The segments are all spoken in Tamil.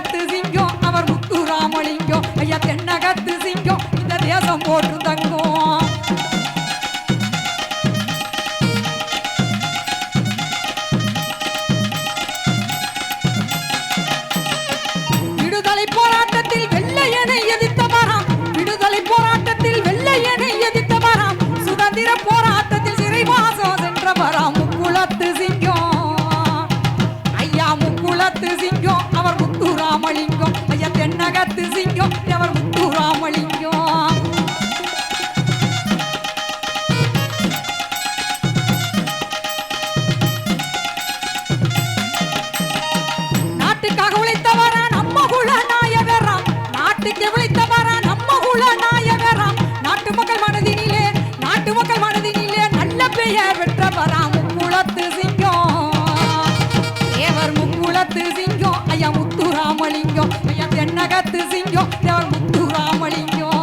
முக்குளத்து சிங்கம் அவர் முத்துராமலிங்கம் ஐயா தென்னகத்து சிங்கம் இந்த தேசம் போட்டு தங்கம் விடுதலை போராட்டத்தில் வெள்ளையனை எதிர்த்தவராம் விடுதலை போராட்டத்தில் வெள்ளையனை எதிர்த்தவராம் சுதந்திர போராட்டத்தில் சிறைவாசம் சென்றவராம் முக்குளத்து சிங்கம் ஐயா முக்குளத்து சிங்கம் அவர் முத்துராமலிங்கம் ஐயா தென்னகத்து சிங்கம் அவர் முத்துராமலிங்கம் நாட்டுக்காக உழைத்தவரா நம்ம குல நாயகராம் நாட்டுக்கு உழைத்தவரா நம்ம குல நாயகராம் நாட்டு மக்கள் மனதினிலே நல்ல பெயர் பெற்றவராம் முக்குளத்து சிங்கம் தேவர் முக்குளத்து சிங்கம் ஐயா முத்துராமலிங்கம் ஐயா தென்னகத்து சிங்கம் தேவர் முத்துராமலிங்கம்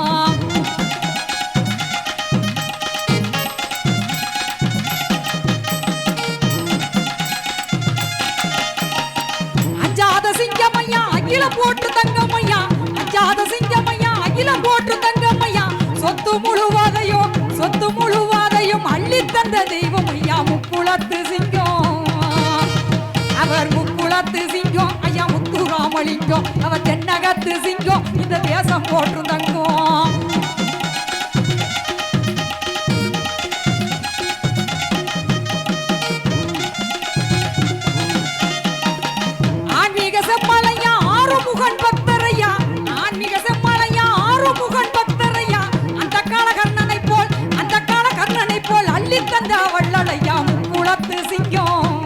அஞ்சாத சிங்கமையா அகிலம் போட்டு தங்கமையா அஞ்சாத சிங்கமையா அகிலம் போட்டு தங்கமையா சொத்து முழுவதையும் அள்ளி தந்த தெய்வம் ஐயா முக்குளத்து சிங்கம் அவர் முக்குளத்து சிங்கம் ஐயா முத்துராமலிங்கம் அவர் தென்னகத்து சிங்கம் இந்த தேசம் போட்டு தங்கம் ஆன்மீக செம்மலையா ஆறுமுகன் பக்தரையா ஆன்மீக செம்மலையா ஆறுமுகன் பக்தரையா அந்த கால கர்ணனை போல் அள்ளி தந்த வள்ளலையா முக்குளத்து சிங்கம்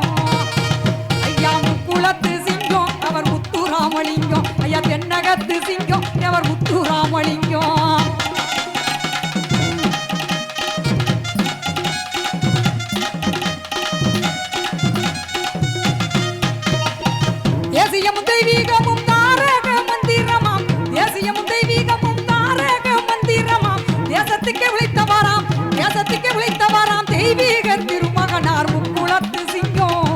ஐயா முக்குளத்து சிங்கம் அவர் முத்துராமலிங்கம் ஐயா தென்னகத்து சிங்கம் அவர் முத்துராமலிங்கம் தேசியமும் தெய்வீகமும் தாரக மந்திரமாம் தேசியமும் தெய்வீகமும் தாரக மந்திரமாம் தேசத்துக்கு விளைத்தவராம் தெய்வீக திருமகனார் முக்குளத்து சிங்கம்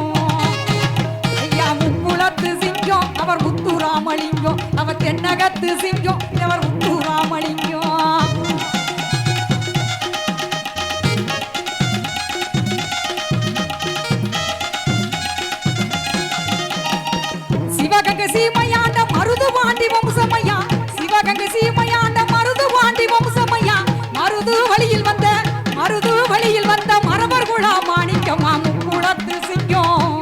ஐயா முக்குளத்து சிங்கம் அவர் முத்துராமலிங்கம் அவர் தென்னகத்து சிங்கம் அவர் முத்துராமலிங்கம் சிவகங்கை சீமையாண்ட மருதுபாண்டி வம்சமையா சிவகங்கை சீமையாண்ட மருதுபாண்டி வம்சமையா மருது வழியில் வந்த மரபர் குலா மாணிக்கமா முக்குளத்து சிங்கம்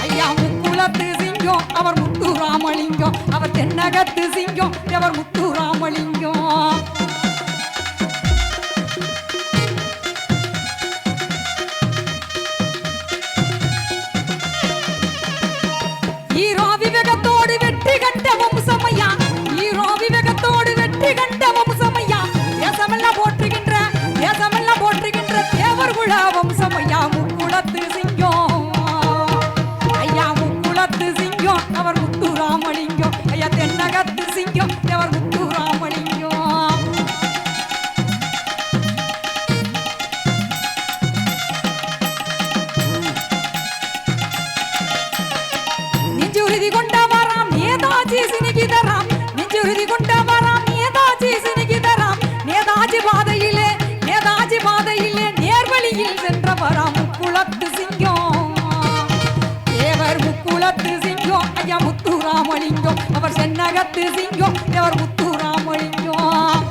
ஐயா முக்குளத்து சிங்கம் அவர் முத்துராமலிங்கம் அவர் தென்னகத்து சிங்கம் அவர் முத்துராமலிங்கம் ஈரோ விவேகத்தோடு வெற்றி கண்ட வம்சமையா ஈரோ விவேகத்தோடு வெற்றி கண்ட வம்சமையா தேசமெல்லாம் போற்றுகின்ற தேவர் குல வம்சமையா முக்குளத்து சிங்கம் ஐயா முக்குளத்து சிங்கம் அவர் முத்துராமலிங்கம் ஐயா தென்னகத்து சிங்கம் அவர் முத்துராமலிங்கம் நெஞ்சுறுதி கொண்டவராம் நேதாஜி சினிகிதராம் நெஞ்சுறுதி கொண்டவராம் நேதாஜி சினிகிதராம் நேதாஜி பாதையிலே நேர்வழியில் சென்றவராம் முக்குளத்து சிங்கம் தேவர் முக்குளத்து சிங்கம் ஐயா முத்துராமலிங்கம் அவர் தென்னகத்து சிங்கம் அவர் முத்துராமலிங்கம்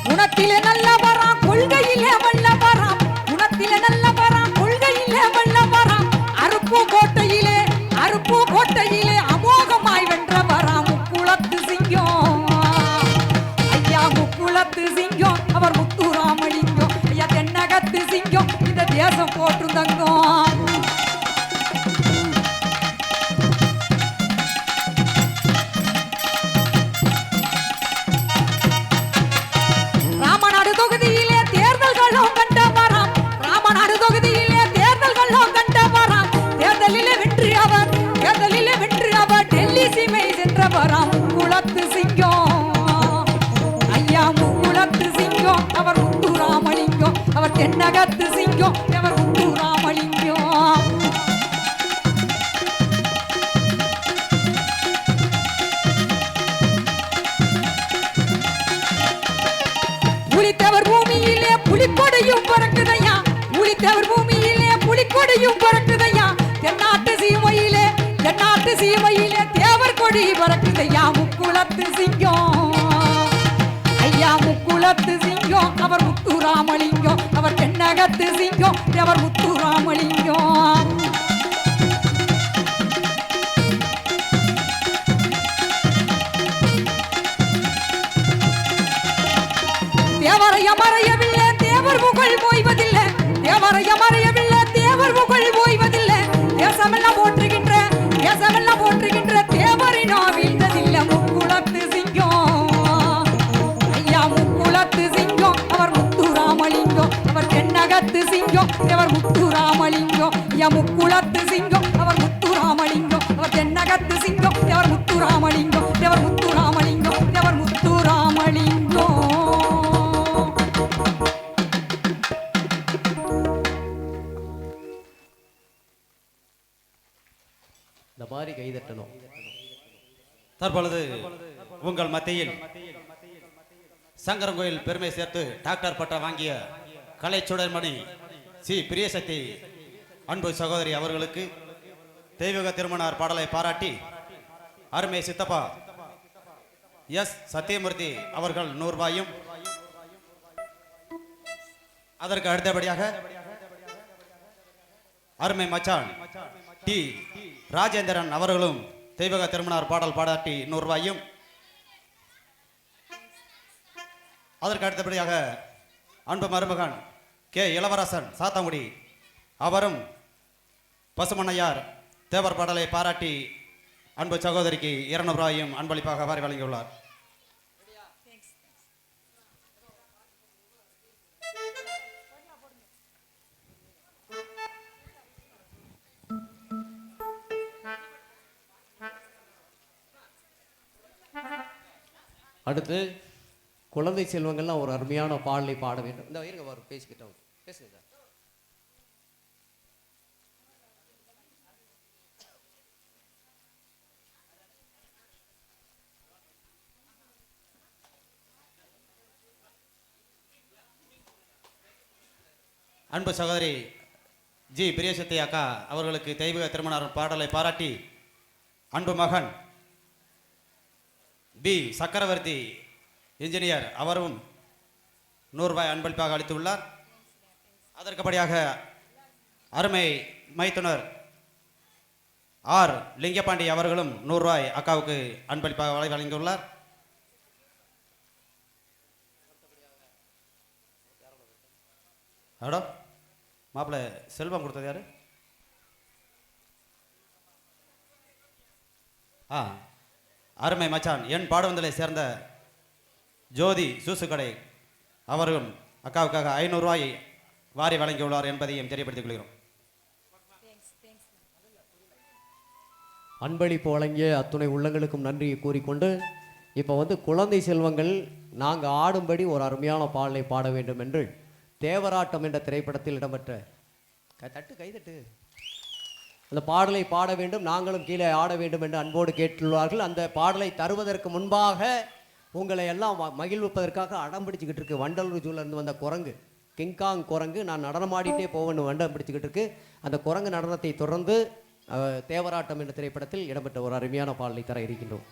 குணத்திலே நல்லவராம் கொள்கையிலே வல்லவராம் குணத்திலே நல்லவராம் கொள்கையிலே வல்லவராம் அருப்பு கோட்டையிலே அமோகமாய் வென்றவராம் முக்குளத்து சிங்கம் ஐயா முக்குளத்து சிங்கம் அவர் முத்துராமலிங்கம் ஐயா தென்னகத்து சிங்கம் இந்த தேசம் போட்டு தங்கம் ராமநாடு தொகுதி தென்னகத்து சிங்கம் தேவர் முத்துராமலிங்கம். புலித்தேவர் பூமியிலே புலிக்கொடையும் பறக்குதையா, புலித்தேவர் பூமியிலே புலிக்கொடையும் பறக்குதையா, தென்னாட்டு சீமையிலே தென்னாட்டு சீமையிலே தேவர் கொடி பறக்குதையா. முக்குளத்து சிங்கம் ஐயா முக்குளத்து சிங்கம் அவர் முத்துராமலிங்கம், அவர் தென்னகத்து சிங்கம் தேவர் முத்துராமலிங்கம். தேவரைய மறையவில்லை தேவர் புகழ் ஓய்வதில்லை, தேவரைய மறையவில்லை தேவர் புகழ் ஓய்வதில்லை. தேசமெல்லாம் போற்றுகின்ற தேசமெல்லாம் போற்றுகின்ற தேவரினா வீழ்ந்ததில்லை. முக்குளத்து சிங்கம் ஐயா முக்குளத்து சிங்கம் அவர் முத்துராமலிங்கம், அவர் தென்னகத்து சிங்கம் தேவர் முத்துராமலிங்கம். ஐயா முக்குளத்து சிங்கம் அவர் முத்துராமலிங்கம், அவர் தென்னகத்து சிங்கம் தேவர் முத்துராமலிங்கம், தேவர் முத்துராமலிங்கம், தேவர் முத்துராமலிங்கம். இந்த மாதிரி கைதட்டணும். தற்பொழுது உங்கள் மத்தியில் சங்கரங்கோயில் பெருமை சேர்த்து டாக்டர் பட்டம் வாங்கிய கலைச்சுடர்மணி சி பிரியசக்தி அன்பு சகோதரி அவர்களுக்கு தெய்வீக திருமணார் பாடலை பாராட்டி அருமை சித்தப்பா எஸ் சத்தியமூர்த்தி அவர்கள் 100 ரூபாயும், அதற்கு அடுத்தபடியாக அருமை மச்சான் டி ராஜேந்திரன் அவர்களும் தெய்வீக திருமணார் பாடல் பாராட்டி 100 ரூபாயும், அதற்கு அடுத்தபடியாக அன்பு மருமகன் கே இளவரசன் சாத்தங்குடி அவரும் பசுமண்ணையார் தேவர் பாடலை பாராட்டி அன்பு சகோதரிக்கு 200 ரூபாயும் அன்பளிப்பாக வாரி வழங்கியுள்ளார். அடுத்து குழந்தை செல்வங்கள்லாம் ஒரு அருமையான பாடலை பாட வேண்டும். இந்த இருங்க வரும் பேசிக்கிட்டோம், பேசுங்க சார். அன்பு சகோதரி ஜி பிரியசக்தி அக்கா அவர்களுக்கு தெய்வீக திருமணார் பாடலை பாராட்டி அன்பு மகன் பி சக்கரவர்த்தி இன்ஜினியர் அவரும் 100 ரூபாய் அன்பளிப்பாக அளித்துள்ளார். அதற்குபடியாக அருமை மைத்துனர் ஆர் லிங்கபாண்டி அவர்களும் 100 ரூபாய் அக்காவுக்கு அன்பளிப்பாக வழங்கியுள்ளார். அடோ மாப்பிள்ளை செல்வம் கொடுத்தது யாரு? அருமை மச்சான் என் பாடவந்தலை சேர்ந்த ஜோதி ஜூசு கடை அவர்களும் அக்காவுக்காக 500 ரூபாயை வாரி வழங்கியுள்ளார் என்பதையும் தெரியப்படுத்திக் கொள்கிறோம். அன்பளிப்பு வழங்கிய அத்துணை உள்ளங்களுக்கும் நன்றியை கூறிக்கொண்டு இப்போ குழந்தை செல்வங்கள் நாங்கள் ஆடும்படி ஒரு அருமையான பாடலை பாட வேண்டும் என்று தேவராட்டம் என்ற திரைப்படத்தில் இடம்பெற்ற கைதட்டு அந்த பாடலை பாட வேண்டும், நாங்களும் கீழே ஆட வேண்டும் என்று அன்போடு கேட்டுள்ளார்கள். அந்த பாடலை தருவதற்கு முன்பாக உங்களை எல்லாம் மகிழ்விப்பதற்காக அடம் பிடிச்சிக்கிட்டு இருக்கு வண்டலூர் ஜூல இருந்து வந்த குரங்கு, கிங்காங் குரங்கு. நான் நடனமாடிட்டே போவேன்னு வண்டம் பிடிச்சிக்கிட்டு இருக்கு. அந்த குரங்கு நடனத்தை தொடர்ந்து தேவராட்டம் என்ற திரைப்படத்தில் இடம்பெற்ற ஒரு அருமையான பாடலை தர இருக்கின்றோம்.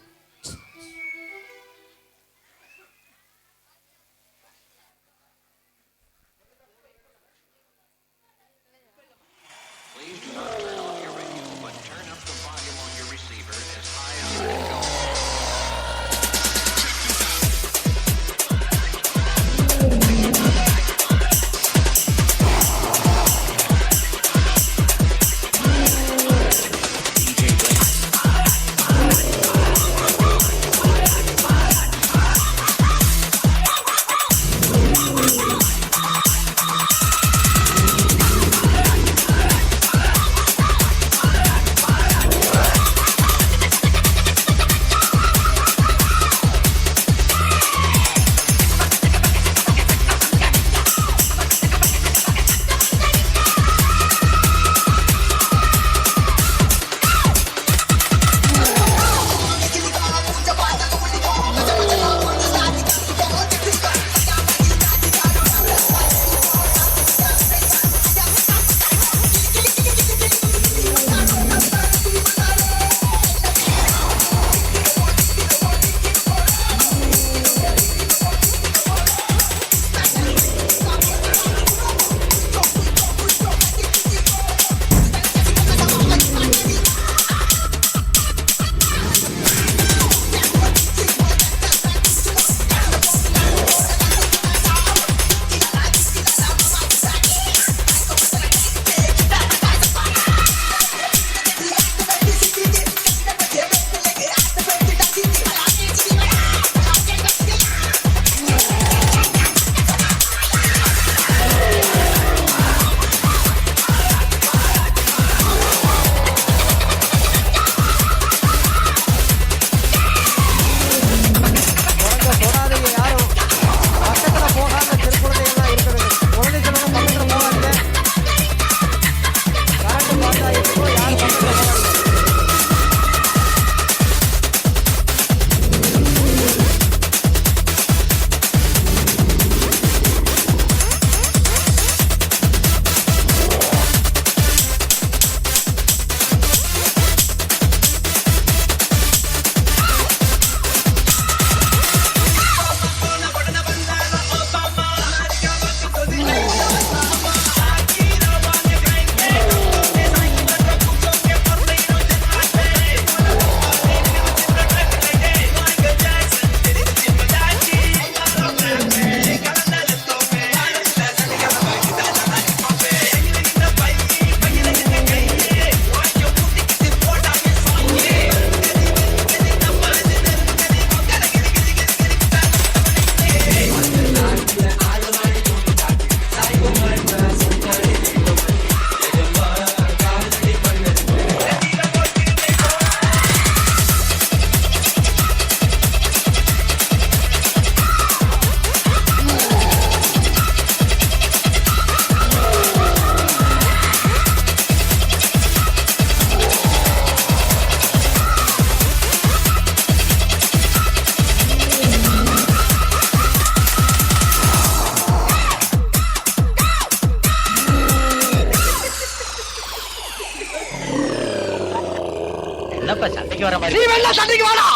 சண்டைக்கு வர மாதிரி. நீ வேணா சண்டைக்கு வாடா,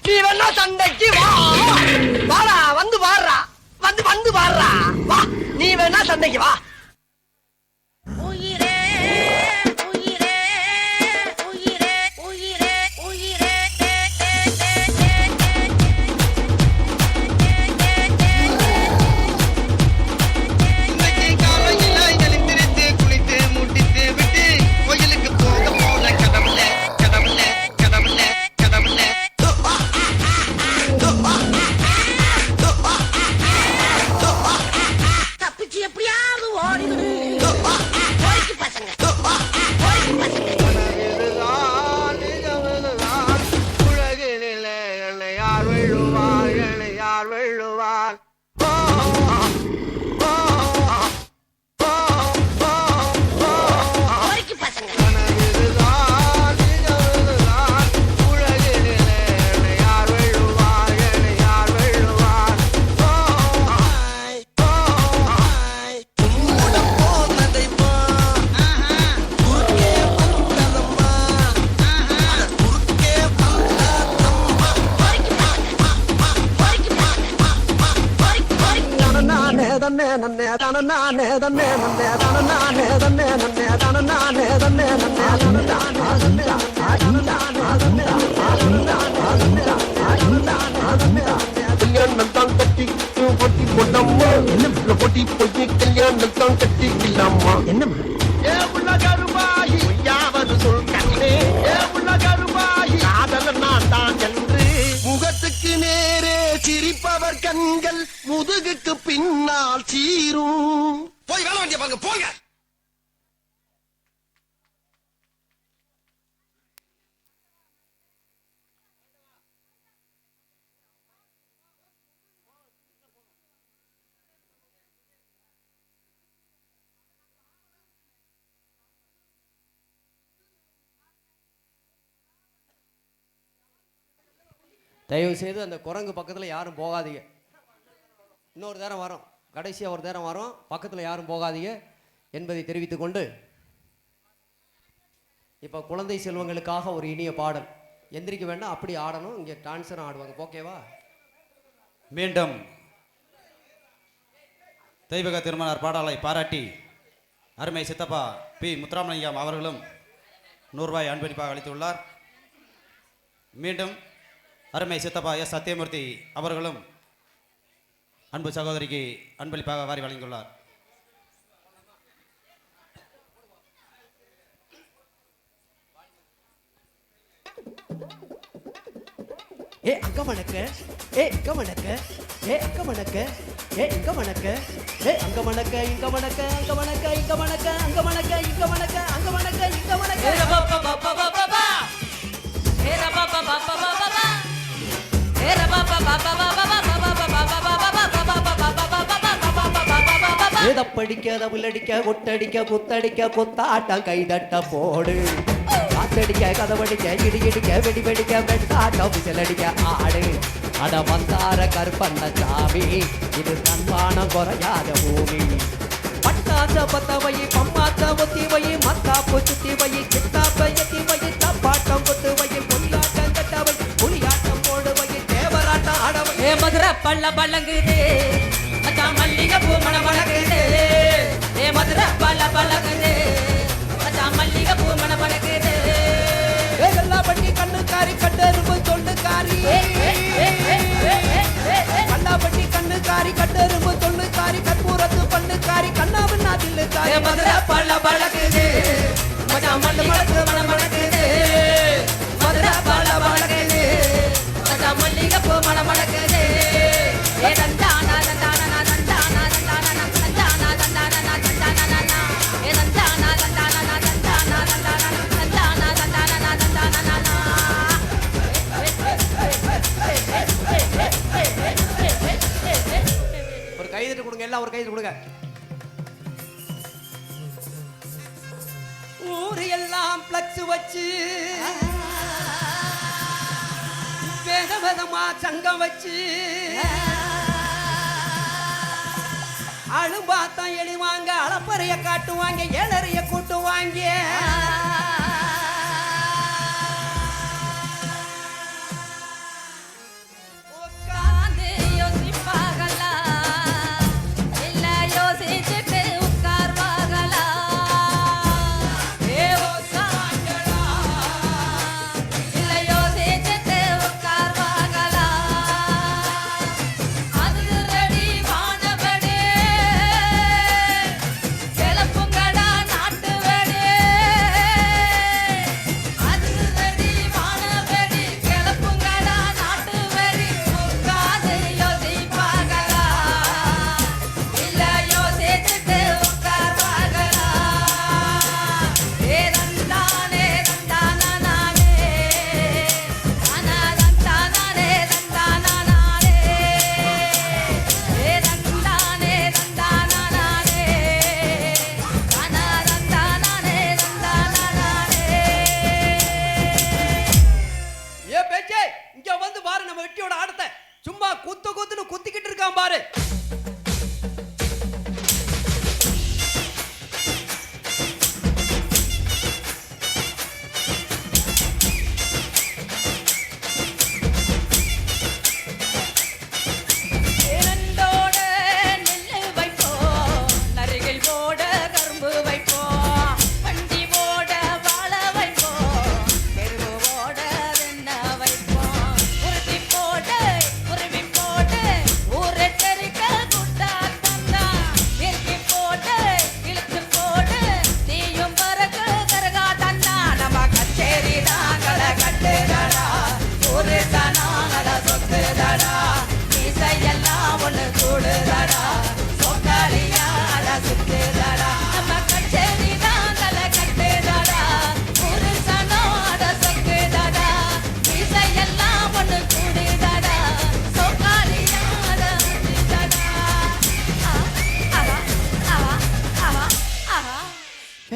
நீ வேணா சண்டைக்கு வா, வாடா வந்து பாடுறா, வந்து பாடுறா, வா நீ வேணா சண்டைக்கு வா. உயிரே உயிரே உயிரே உயிரே உயிரே தே தே தே தே இன்னைக்கு காலையில எழுந்திருச்சு குளித்து முடித்து விட்டு கோயிலுக்கு போக போற கடவுளே கடவுளே கடவுளே கடவுளே. தப்பிச்சு எப்படியாவது ஓடிடு போய்க்கு பசங்க போய்க்கு பசங்க இதுதான் நிஜமிதுதான் உலகினிலே என்னை யார் வெல்லுவார், என்னை யார் வெல்லுவார். ஓ, ஓ, ஓ, ஓ, ஓ. போய்க்கு பசங்க இதுதான் நிஜமிதுதான் உலகினிலே என்னை யார் வெல்லுவார், என்னை யார் வெல்லுவார். ஓ, ஓ, உம்மோட போனதைமா குறுக்கே வந்ததம்மா, அட குறுக்கே வந்ததம்மா. போய்க்கு பசங்க போய்க்கு பசங்க போய்க்கு போய்க்கு தனநானே தன்னே நன்னே தனநானே தன்னே நன்னே தனநானே தன்னே நன்னே தனநானே தன்னே நன்னே தனநானே தன்னே கல்யாணம் தான் கட்டி பொட்டி பொண்ணம்மா, என்ன பொட்டி பொட்டி கல்யாணம் தான் கட்டிக்கலாமா. என்ன ஏ உள்ள கருமாகி யாவது சொல் கண்ணே, ஏ உள்ள கருமாகி காதல நான் தான் என்று முகத்துக்கு நேரே சிரிப்பவர் கண்கள் முதுகுக்கு பின்னால் சீரும். போய் வேலை வண்டிய பாருங்க போங்க. தயவு செய்து அந்த குரங்கு பக்கத்தில் யாரும் போகாதீங்க. இன்னொரு நேரம் வரோம், கடைசியாக ஒரு நேரம் வரோம், பக்கத்தில் யாரும் போகாதீங்க என்பதை தெரிவித்துக் கொண்டு இப்போ குழந்தை செல்வங்களுக்காக ஒரு இனிய பாடல். எந்திரிக்க வேண்டாம், அப்படி ஆடணும். இங்கே டான்ஸரும் ஆடுவாங்க, ஓகேவா? மீண்டும் தெய்வக திருமணர் பாடலை பாராட்டி அருமை சித்தப்பா பி முத்துராமலிங்கம் அவர்களும் 100 ரூபாய் அன்பளிப்பாக அளித்துள்ளார். மீண்டும் அருமை சித்தப்பா எஸ் சத்தியமூர்த்தி அவர்களும் அன்பு சகோதரிக்கு அன்பளிப்பாக வாரி வழங்கியுள்ளார். ஏ அங்க மணக்க, ஏ இங்க மணக்க, ஏ அங்க மணக்க, ஏ இங்க மணக்க, ஏ அங்க மணக்க, இங்க மணக்க, அங்க மணக்க, இங்க மணக்க, அங்க மணக்க, இங்க மணக்க, அங்க மணக்க, இங்க மணக்க. ஏ பாப்பா பாப்பா பாப்பா, ஏ பாப்பா பாப்பா பாப்பா, ஏ பாப்பா பாப்பா பாப்பா. ஏதப்படிக்க தவிலடிக்க கொட்டடிக்க குத்தடிக்க குத்தாட்டம் கைதட்ட போடு, காத்தடிக்க கதவடிக்க இடி இடிக்க வெடி வெடிக்க வெட்டாட்டம் விசலடிக்க ஆடு. அட வந்தார கருப்பண்ண சாமி, இது தன்மானம் குறையாத பூமி. பட்டாச பத்த வை, பம்மாத்த ஒத்தி வை, மத்தாப்பு சுத்தி வை, கிட்டாப்ப எத்தி வை, தப்பாட்டம் கொத்து வை, பொல்லாட்டம் கட்ட வை, புலியாட்டம் போடு வை, தேவராட்டம் ஆட வை. ஏ மதுரை பள்ள பள்ளங்குது மச்சான், மல்லிகை பூ மண மணக்குது. ஏ மதுரை பள்ள பள்ளங்குது மச்சான், மல்லிகை பூ மண மணக்குது. கல்லாப்பட்டி கண்ணுக்காரி கட்டெரும்பு தொண்டுக்காரி, கல்லாப்பட்டி கண்ணுக்காரி கட்டெரும்பு தொண்டுக்காரி, கற்பூரத்து பண்ணுக்காரி, கண்ணாவின்னா தில்லுக்காரி. மதுரை பள்ள பழகுது மச்சான், மண்ணு மணக்கு மண மணக்குது. மதுரை பள்ள பழகுது மச்சான், மல்லிகை பூ மண மணக்குது. ஏ தந்தானா தந்தானா தந்தானா தந்தானா தந்தானா தந்தானா தந்தானா, ஏ தந்தானா தந்தானா தந்தானா தந்தானா தந்தானா தந்தானா தந்தானா. ஒரு கைதட்டு கொடுங்க, எல்லாம் ஒரு கைதட்டு கொடுங்க. ஊரு எல்லாம் பிளக்ஸ் வச்சு வேத விதமா சங்கம் வச்சு அழும்பாத்தான் எழுவாங்க, அளப்பறைய காட்டுவாங்க, ஏழறைய கூட்டுவாங்க.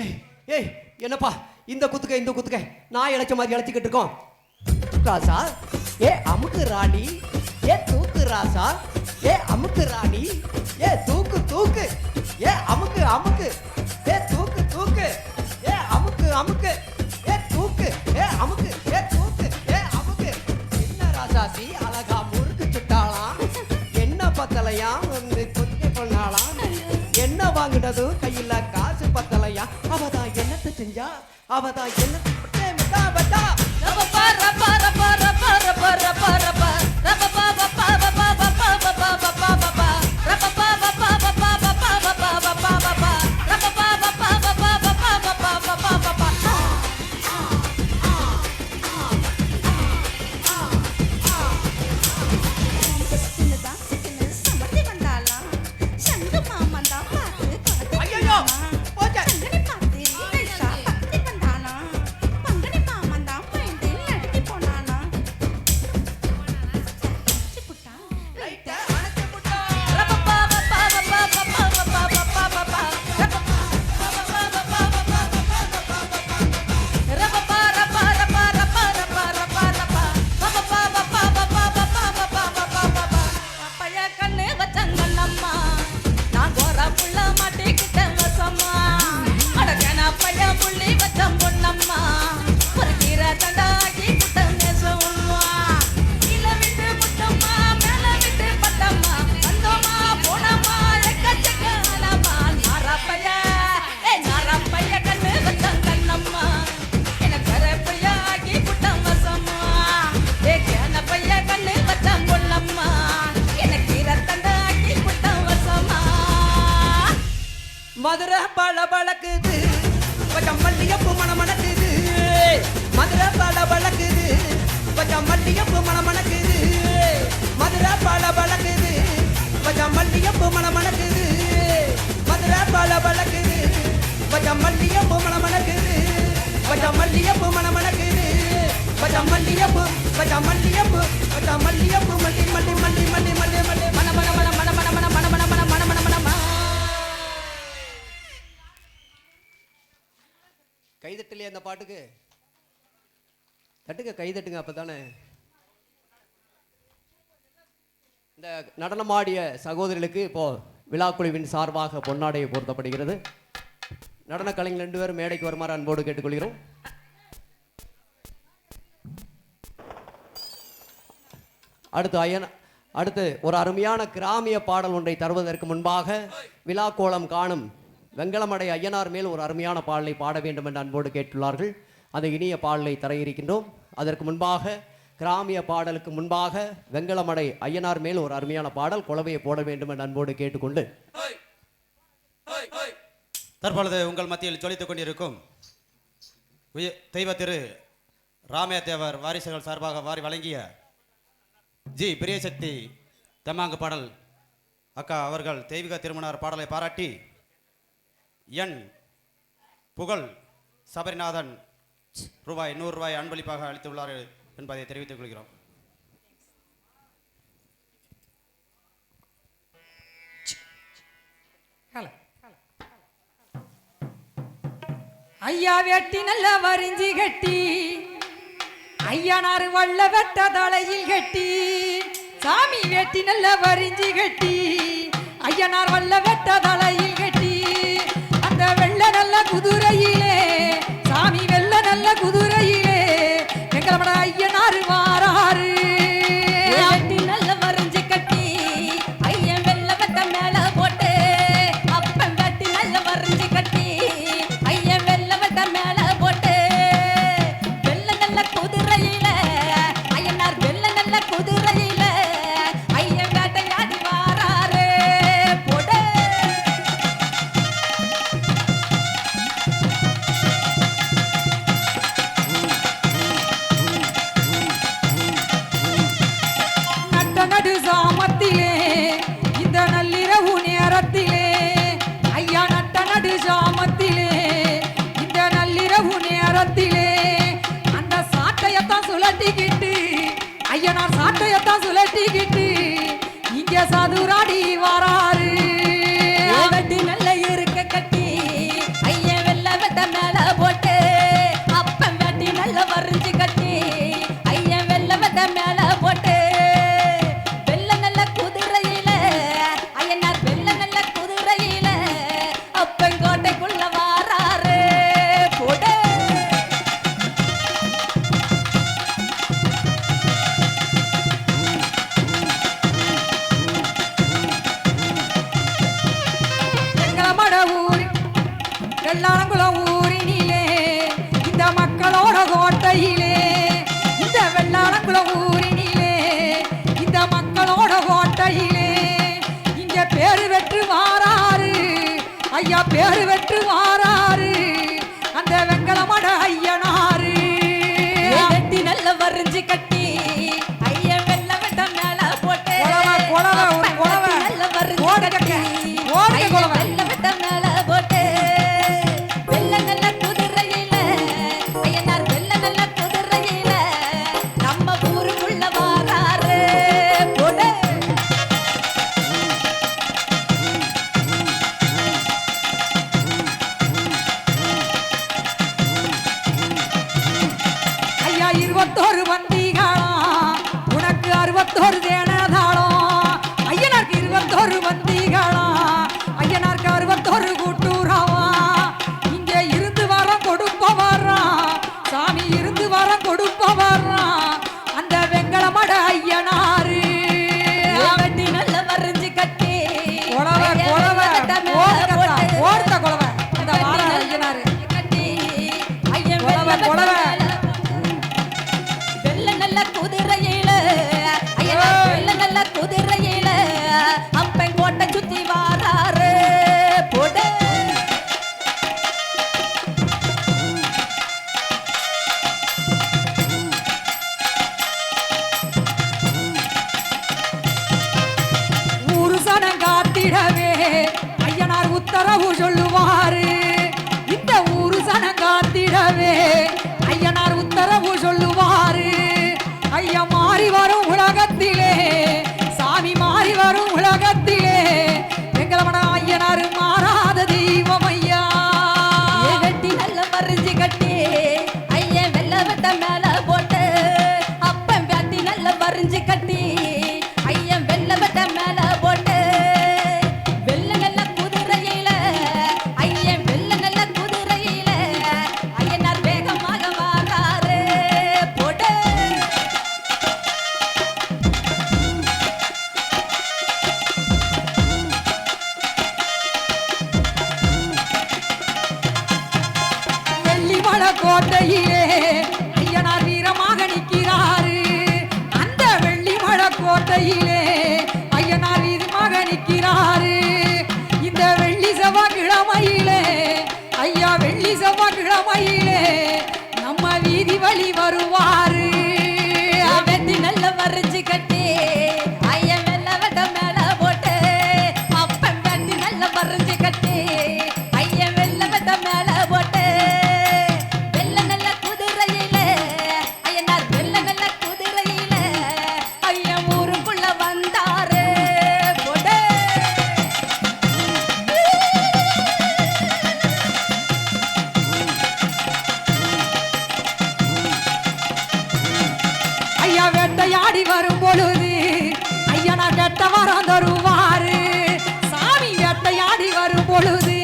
ஏய் ஏய் என்னப்பா இந்த குத்துக்க நான் இழைச்ச மாதிரி இழைச்சிக்கிட்டு இருக்கோம். ராசா ஏ அமுக்கு ராணி, ஏ தூக்கு ராசா, ஏ அமுக்கு ராணி, ஏ தூக்கு, ஏ அமுக்கு, ஏ தூக்கு, ஏ அமுக்கு, ஏ தூக்கு, ஏ அமுக்கு, ஏ தூக்கு, ஏ அமுக்கு. என்ன ராசாசி அழகா முறுக்கு சுட்டாளாம், என்ன பத்தலையா வந்து கொத்திக்க கொண்டாளாம், என்ன வாங்கினதும் கையில காசு பத்தலையா, அவதான் என்னத்தை செஞ்சா, அவதான் என்னத்தை பட்டா மதுரை பளபளக்குது, கொஞ்சம் மல்லிகைப்பூ மணமணக்குது, மதுரை பளபளக்குது, கொஞ்சம் மல்லிகைப்பூ மணமணக்குது, மதுரை பளபளக்குது, கொஞ்சம் மல்லிகைப்பூ மணமணக்குது, மதுரை பளபளக்குது, கொஞ்சம் மல்லிகைப்பூ மணமணக்குது, கொஞ்சம் மல்லிகைப்பூ மணமணக்குது, கொஞ்சம் மல்லிகைப்பூ, கொஞ்சம் மல்லிகைப்பூ, கொஞ்சம் மல்லிகைப்பூ, மல்லி மல்லி மல்லி மல்லி மல்லி மல்லி மண மண மண மண மண மண மண மண மண மண மண மண மண. கைதட்டலையே அந்த பாட்டுக்கு? தட்டுங்க, கைதட்டுங்க, அப்பதானே. இந்த நடனமாடிய சகோதரிகளுக்கு இப்போ விழாக்குழுவின் சார்பாக பொன்னாடையை பொருத்தப்படுகிறது. நடன கலைஞர் 2 பேரும் மேடைக்கு வருமாறு அன்போடு கேட்டுக்கொள்கிறோம். அடுத்து ஒரு அருமையான கிராமிய பாடல் ஒன்றை தருவதற்கு முன்பாக விழா கோலம் காணும் வெங்கலமடை ஐயனார் மேல் ஒரு அருமையான பாடலை பாட வேண்டும் என்று அன்போடு கேட்டுள்ளார்கள். அந்த இனிய பாடலை தர இருக்கின்றோம். அதற்கு முன்பாக கிராமிய பாடலுக்கு முன்பாக வெங்கலமடை ஐயனார் மேல் ஒரு அருமையான பாடல் குலவையை போட வேண்டும் என்று அன்போடு கேட்டுக்கொண்டு தற்பொழுது உங்கள் மத்தியில் ஜொலித்துக் கொண்டிருக்கும் தெய்வ திரு ராமையா தேவர் வாரிசுகள் சார்பாக வாரி வழங்கிய ஜி பிரியசக்தி தெம்மாங்கு பாடல் அக்கா அவர்கள் தெய்வீக திருமணர் பாடலை பாராட்டி என் புகழ் சபரிநாதன் ₹100 அன்பளிப்பாக அளித்துள்ளார் என்பதை தெரிவித்துக் கொள்கிறோம். ஐயா வெட்டி நல்ல வரிஞ்சி கட்டி, ஐயனார் வல்ல வெட்ட தலையில் கட்டி, சாமி வெட்டி நல்ல வரிஞ்சி கட்டி, ஐயனார் வல்ல வெட்ட தலையில் கட்டி, அந்த வெள்ள நல்ல குதிரையிலே, சாமி வெள்ள நல்ல குதிரையிலே எங்களோட ஐயனார் வாராரு. வெட்டி நல்ல வரிஞ்சி கட்டி, ஐயன் வெள்ள வெட்ட மேல போட்டு, அப்பன் வெட்டி நல்ல வரிஞ்சி கட்டி, ஐயன் வெள்ள வெட்ட மேல போட்டு, வெள்ள நல்ல குதிரையில, ஐயனார் வெள்ள நல்ல குதிரையில, ஐயன் வேட்டையாடி வாராரு போடு. வெங்கலமட ஊரி வெள்ளாங்குளம் ஊரினிலே இந்த மக்களோட கோட்டையிலே இந்த வெள்ளாங்குளம் ஊரினிலே இந்த மக்களோட கோட்டையிலே இங்க பேரு வெற்று வாராரு ஐயா பேரு வெற்று வாராரு அந்த வெங்கலமட ஐயனாரு வெட்டி நல்ல வரிஞ்சு கட்டி ஐயன் வெள்ள வெட்ட மேல போட்டு குலவை, ஒரு குலவை. நல்ல வரிஞ்சு ஓடு கட்டி கக்க, ஓடு ஐயன் குலவை. வெள்ள வெட்ட மேல போட்டு வெள்ள நல்ல குதிரையில ஐயனார் வெள்ள நல்ல குதிரையில நம்ம ஊருக்குள்ள வாராரு போடு ஐயா 21 வந்திகாலம் உனக்கு 61 தேனதாளம் ஐயனாருக்கு 21 வந்திகாலம் ஐயனாருக்கு 61 கூட்டுறவா இங்க இருந்து வரம் கொடுப்ப வர்றான் சாமி இருந்து வரம் கொடுப்ப வர்றான் அந்த வெங்கலமட ஐயனாரு வெட்டி நல்ல வரிஞ்சு கட்டி குலவை ஐயன் குலவை வெள்ள வெட்ட மேல போட்டு ஓடுத்த குலவை இந்த வார ஐயனாரு கட்டி ஐயன் குலவை, வெள்ள வெட்ட குலவை. மேல வெள்ள நல்ல குதிரையில ஐயனார் வெள்ள நல்ல குதிரையில அப்பன் கோட்டை சுத்தி வாராரு போடு ஊரு சனம் காத்திடவே ஐயனார் உத்தரவு சொல்லுவாரு இந்த ஊரு சனம் காத்திடவே ஐயனார் உத்தரவு சொல்லுவாரு ஐயா மாறி வரும் உலகத்திலே சாமி மாறி வரும் உலகத்திலே வெங்கலமட ஐயனார் மாறாத தெய்வம் ஐயா வெட்டி நல்ல வரிஞ்சு கட்டி ஐயன் வெள்ள வெட்ட மேல போட்டு அப்பன் வெட்டி நல்ல வரிஞ்சு கட்டி ஐயன் வெள்ள வெட்ட மேல போட்டு வெள்ள நல்ல குதிரையில ஐயன் வெள்ள நல்ல குதிரையில ஐயனார் வேகமாக வாராரு போட்டு வெள்ளிமலை கோட்டையிலே ஐயனார் வீரமாக நிற்கிறாரு அந்த வெள்ளிமலை கோட்டையிலே ஐயனார் வீரமாக நிற்கிறாரு இந்த வெள்ளி செவ்வாய்க்கிழமையிலே ஐயா வெள்ளி செவ்வாய்க்கிழமையிலே நம்ம வீதி வழி வருவாரு வெட்டி நல்ல வரிஞ்சு கட்டி ஐயன் வெள்ள வெட்ட மேல போட்டு அப்பன் வெட்டி நல்ல வரிஞ்சு கட்டி ஐயன் வெள்ள வெட்ட மேல போட்டு வெள்ள நல்ல குதிரையில ஐயனார் வெள்ள நல்ல குதிரையில ஐயன் ஊருக்குள்ள வந்தாரு போட்டு ஐயா வேட்டையாடி வரும் பொழுது ஐயனார் வேட்ட வரம் தருவாரு சாமி வேட்டையாடி வரும் பொழுது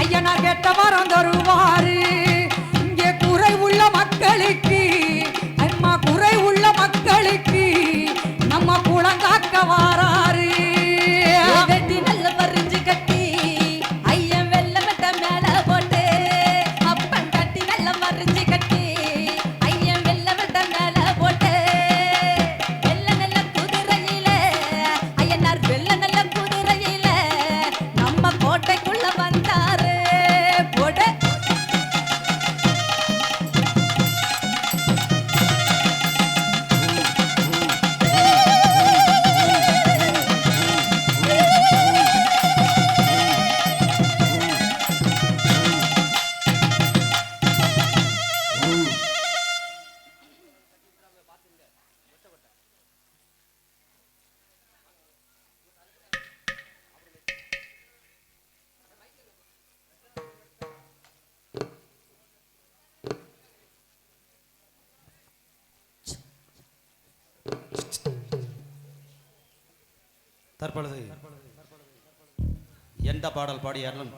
ஐயனார் வேட்ட வரம் தருவாரு இங்கே குறை உள்ள மக்களுக்கு அம்மா குறை உள்ள மக்களுக்கு நம்ம குளங்காக்க வாராரு வெட்டி நல்ல வரிஞ்சு கட்டி ஐயன் வெள்ள வெட்ட மேல போட்டு அப்பன் கட்டி நல்ல வரிஞ்சு கட்டி ஐயன் வெள்ள வெட்ட மேல போட்டு வெள்ள நல்ல குதிரையில ஐயனார் வெள்ள நல்ல குதிரையில நம்ம கோட்டைக்குள்ள வந்தாரு போட்டு தற்பொழுது எந்த பாடல் பாடியாலும்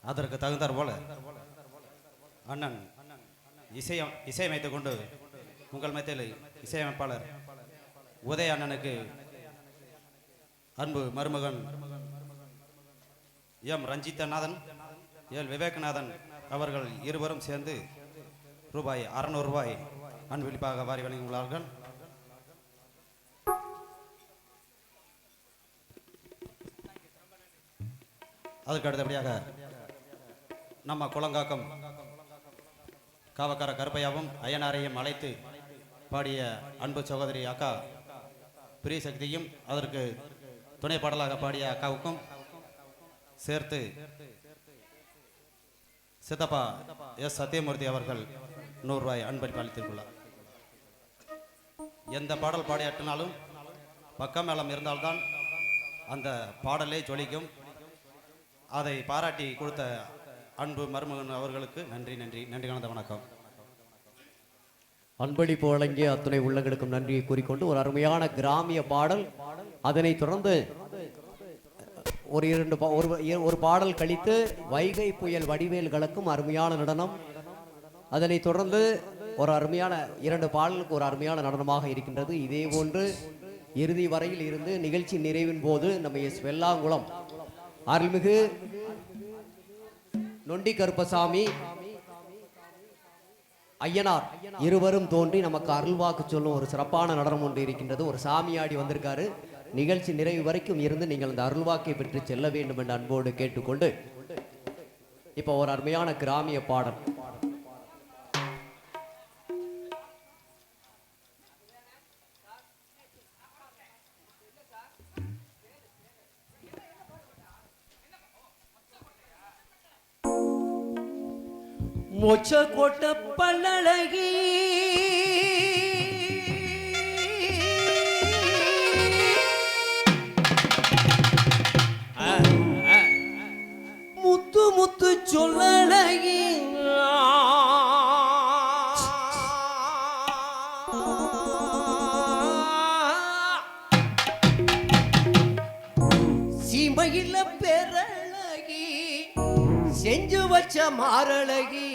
அதற்கு தகுந்தாற் போல அண்ணன் இசையமைத்துக் கொண்டு உங்கள் மத்தியில் இசையமைப்பாளர் உதய அண்ணனுக்கு அன்பு மருமகன் எம் ரஞ்சித்தநாதன், எல் விவேகநாதன் அவர்கள் இருவரும் சேர்ந்து ரூபாய் 600 அன்பளிப்பாக வாரி வழங்கியுள்ளார்கள். அதற்கு அடுத்தபடியாக நம்ம குளங்காக்கம் காவக்கார கருப்பையாவும் அய்யனாரையும் அழைத்து பாடிய அன்பு சகோதரி அக்கா பிரியசக்தியும் அதற்கு துணை பாடலாக பாடிய அக்காவுக்கும் சேர்த்து சித்தப்பா எஸ் சத்தியமூர்த்தி அவர்கள் 100 அன்பளிப்பு அளித்திருக்கிறார். எந்த பாடல் பாடியாற்றினாலும் பக்கமேளம் இருந்தால்தான் அந்த பாடலே ஜொலிக்கும். அதை பாராட்டி கொடுத்த அன்பு மருமகன் அவர்களுக்கு நன்றி நன்றி நன்றி கலந்த வணக்கம். அன்பளிப்பு வழங்கிய அத்துணை உள்ளங்களுக்கும் நன்றியை கூறிக்கொண்டு ஒரு அருமையான கிராமிய பாடல். அதனைத் தொடர்ந்து ஒரு பாடல் கழித்து வைகை புயல் வடிவேல் கலக்கும் அருமையான நடனம். அதனைத் தொடர்ந்து ஒரு அருமையான 2 பாடலுக்கு ஒரு அருமையான நடனமாக இருக்கின்றது. இதே போன்று இறுதி வரையில் இருந்து நிகழ்ச்சி நிறைவின் போது நம்ம எஸ் வெள்ளாங்குளம் அருள்மிகு நொண்டி கருப்பசாமி ஐயனார் இருவரும் தோன்றி நமக்கு அருள்வாக்கு சொல்லும் ஒரு சிறப்பான நடனம் ஒன்று இருக்கின்றது. ஒரு சாமியாடி வந்திருக்காரு. நிகழ்ச்சி நிறைவு வரைக்கும் இருந்து நீங்கள் அந்த அருள்வாக்கை பெற்று செல்ல வேண்டும் என்று அன்போடு கேட்டுக்கொண்டு இப்போ ஒரு அருமையான கிராமிய பாடல். மொச்ச கொட்ட பல்லழகி முத்து முத்து சொல்லழகி சீமையில பேரழகி செஞ்சு வச்ச மாரழகி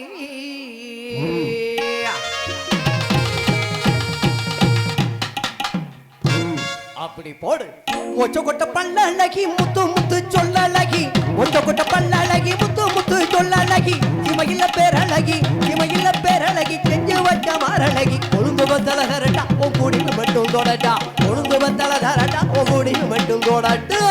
அப்படி போடு. மொச்ச கொட்ட பல்லழகி முத்து முத்து சொல்லழகி, மொச்ச கொட்ட பல்லழகி முத்து முத்து சொல்லழகி, சிமையில பேரழகி சிமையில பேரழகி செஞ்சு வச்ச மாரழகி. கொழுந்து வந்தல தரட்டா ஓ கூடிக்கு மட்டும் தொடட்டா, கொழுந்து வந்தல தரட்டா ஓ கூடிக்கு மட்டும் தொடட்டா.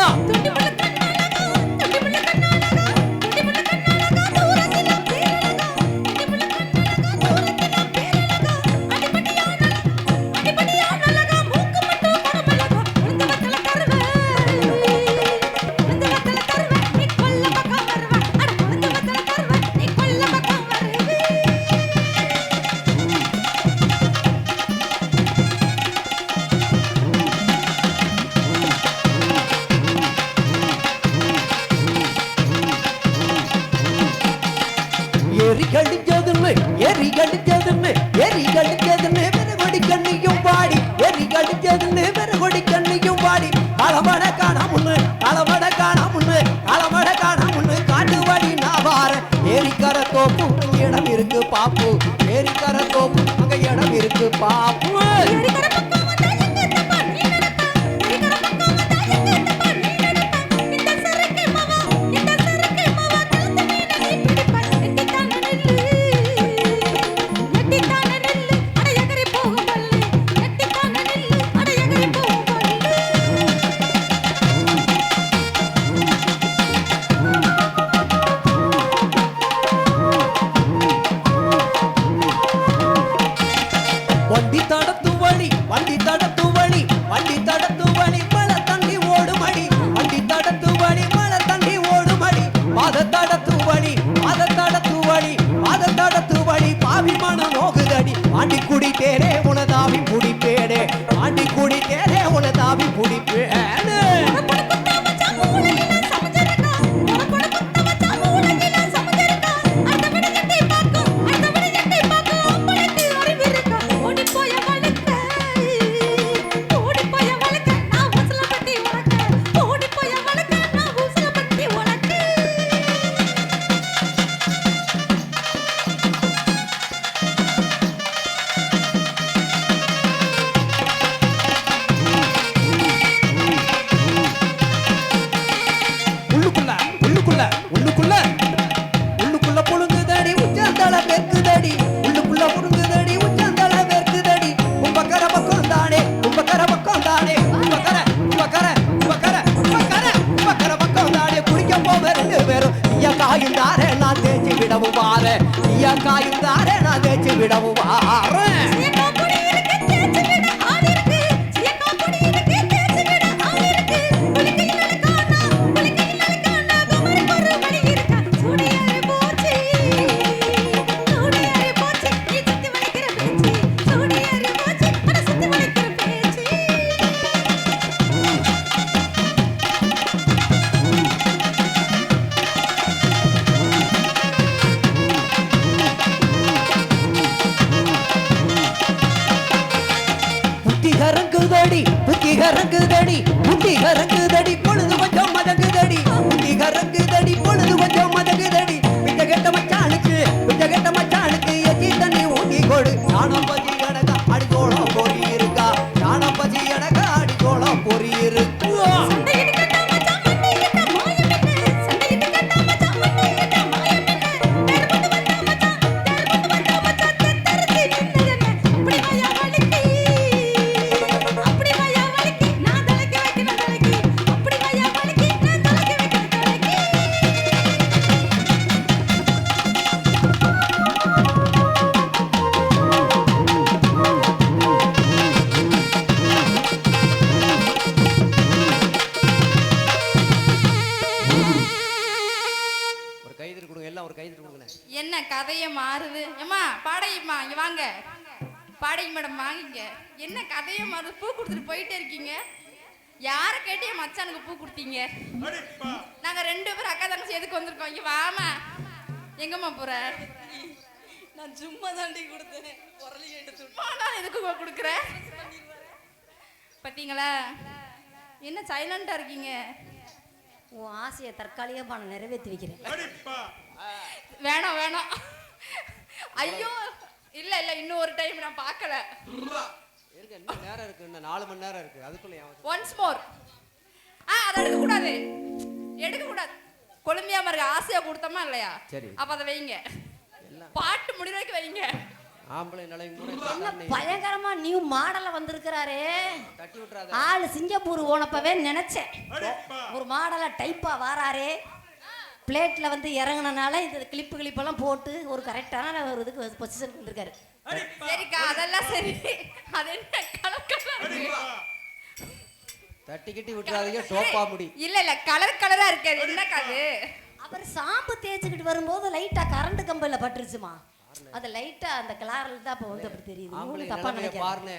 எரிகடிச்சதுன்னு வெறுகொடி கண்ணியும் பாடி, எரிகடிச்சதுன்னு வெறுகொடி கண்ணியும் பாடி, களமட காணாமுன்னு களமட காணாமுன்னு களமட காணாமுன்னு காட்டுவாடி நான் வாரேன். ஏரிக்கர தோப்பு அங்க இடம் இருக்கு பாப்பு, ஏரிக்கர தோப்பு அங்க இடம் இருக்கு பாப்பு. எட்டி உள்ளுக்குள்ள உள்ளுக்குள்ள புழுங்குதடி உச்சந்தல வெக்குதடி உள்ளுக்குள்ள புழுங்குதடி உச்சந்தல வெக்குதடி உம்பக்கர பக்கம் தானே உம்பக்கர பக்கம் தானே உம்பக்கர உம்பக்கர உம்பக்கர உம்பக்கர உம்பக்கர பக்கம் தானே குடிக்க போவ ரெண்டு பேரும் ஐயா காயும் தாரே நான் தேய்ச்சி விடவும் வாரே ஐயா காயும் தாரே நான் தேய்ச்சி விடவும் வாரே கரங்குதடி புத்தி கரங்குதடி பொழுது கொஞ்சம் மதங்குதடி புத்தி கரங்குதடி பொழுது கொஞ்சம் மதங்குதடி பிச்ச கெட்ட மச்சானுக்கு எச்சி தண்ணி ஊட்டி கொடு நானும் பசி கணக்கா அடிக்கோளம் பொறி இருக்கா நானும் பசி கணக்கா அடிக்கோளம் பொறி இருக்கா என்ன கதைய மாறுது ஏமா பாடையம்மா இங்க வாங்க பாடகி மேடம் வாங்கிங்க என்ன கதைய மாறுது பூ கொடுத்துட்டு போயிட்டே இருக்கீங்க யார கேட்டிய மச்சானுக்கு பூ கொடுத்தீங்க நாங்க 2 பேரும் அக்கா தங்கச்சி எதுக்கு வந்திருக்கோம் இங்க வாமா எங்கம்மா போற நான் சும்மா தாண்டி கொடுத்தேன் குரலி எடுத்து நான் எதுக்கு கொடுக்குறேன் பாத்தீங்களா என்ன சைலண்டா இருக்கீங்க உன் ஆசையை தற்காலிகமா நான் நிறைவேற்றி வைக்கிறேன் வேணாம் வேணாம் ஐயோ இல்ல இல்ல இன்னும் ஒரு டைம் நான் பார்க்கல இருக்கு இன்னும் நேரம் இருக்கு இன்னும் 4 மணி நேரம் இருக்கு அதுக்குள்ள ஒன்ஸ் மோர் அத எடுக்க கூடாது கொழும்பியா மாதிரி ஆசையா கொடுத்தோமா இல்லையா சரி அப்ப அதை வைங்க பாட்டு முடிவு வரைக்கும் வைங்க ஆம்பளை நிலையும் கூட என்ன பயங்கரமா நியூ மாடல்ல வந்திருக்கிறாரே தட்டி விட்டுறாத ஆளு சிங்கப்பூர் ஓனப்பவே நினைச்சேன் ஒரு மாடலா டைப்பா வாராரே பிளேட்ல வந்து இறங்குனனால இந்த கிளிப்பெல்லாம் போட்டு ஒரு கரெக்டான ஒரு இதுக்கு பொசிஷனுக்கு வந்திருக்காரு சரிக்கா அதெல்லாம் சரி அது என்ன கலக்கலா இருக்கு தட்டி கிட்டி விட்டுறாதீங்க டோப்பா முடி இல்ல கலரா இருக்கு அது என்ன காது அவர் சாம்பு தேய்ச்சிக்கிட்டு வரும்போது லைட்டா கரண்ட் கம்பில பட்டுருச்சுமா அது லைட்டா அந்த கலர்ல தான் அப்ப வந்து அப்படி தெரியுது ஆம்பளை தப்பா நிலைமைய நினைக்கிறேன் பாருங்க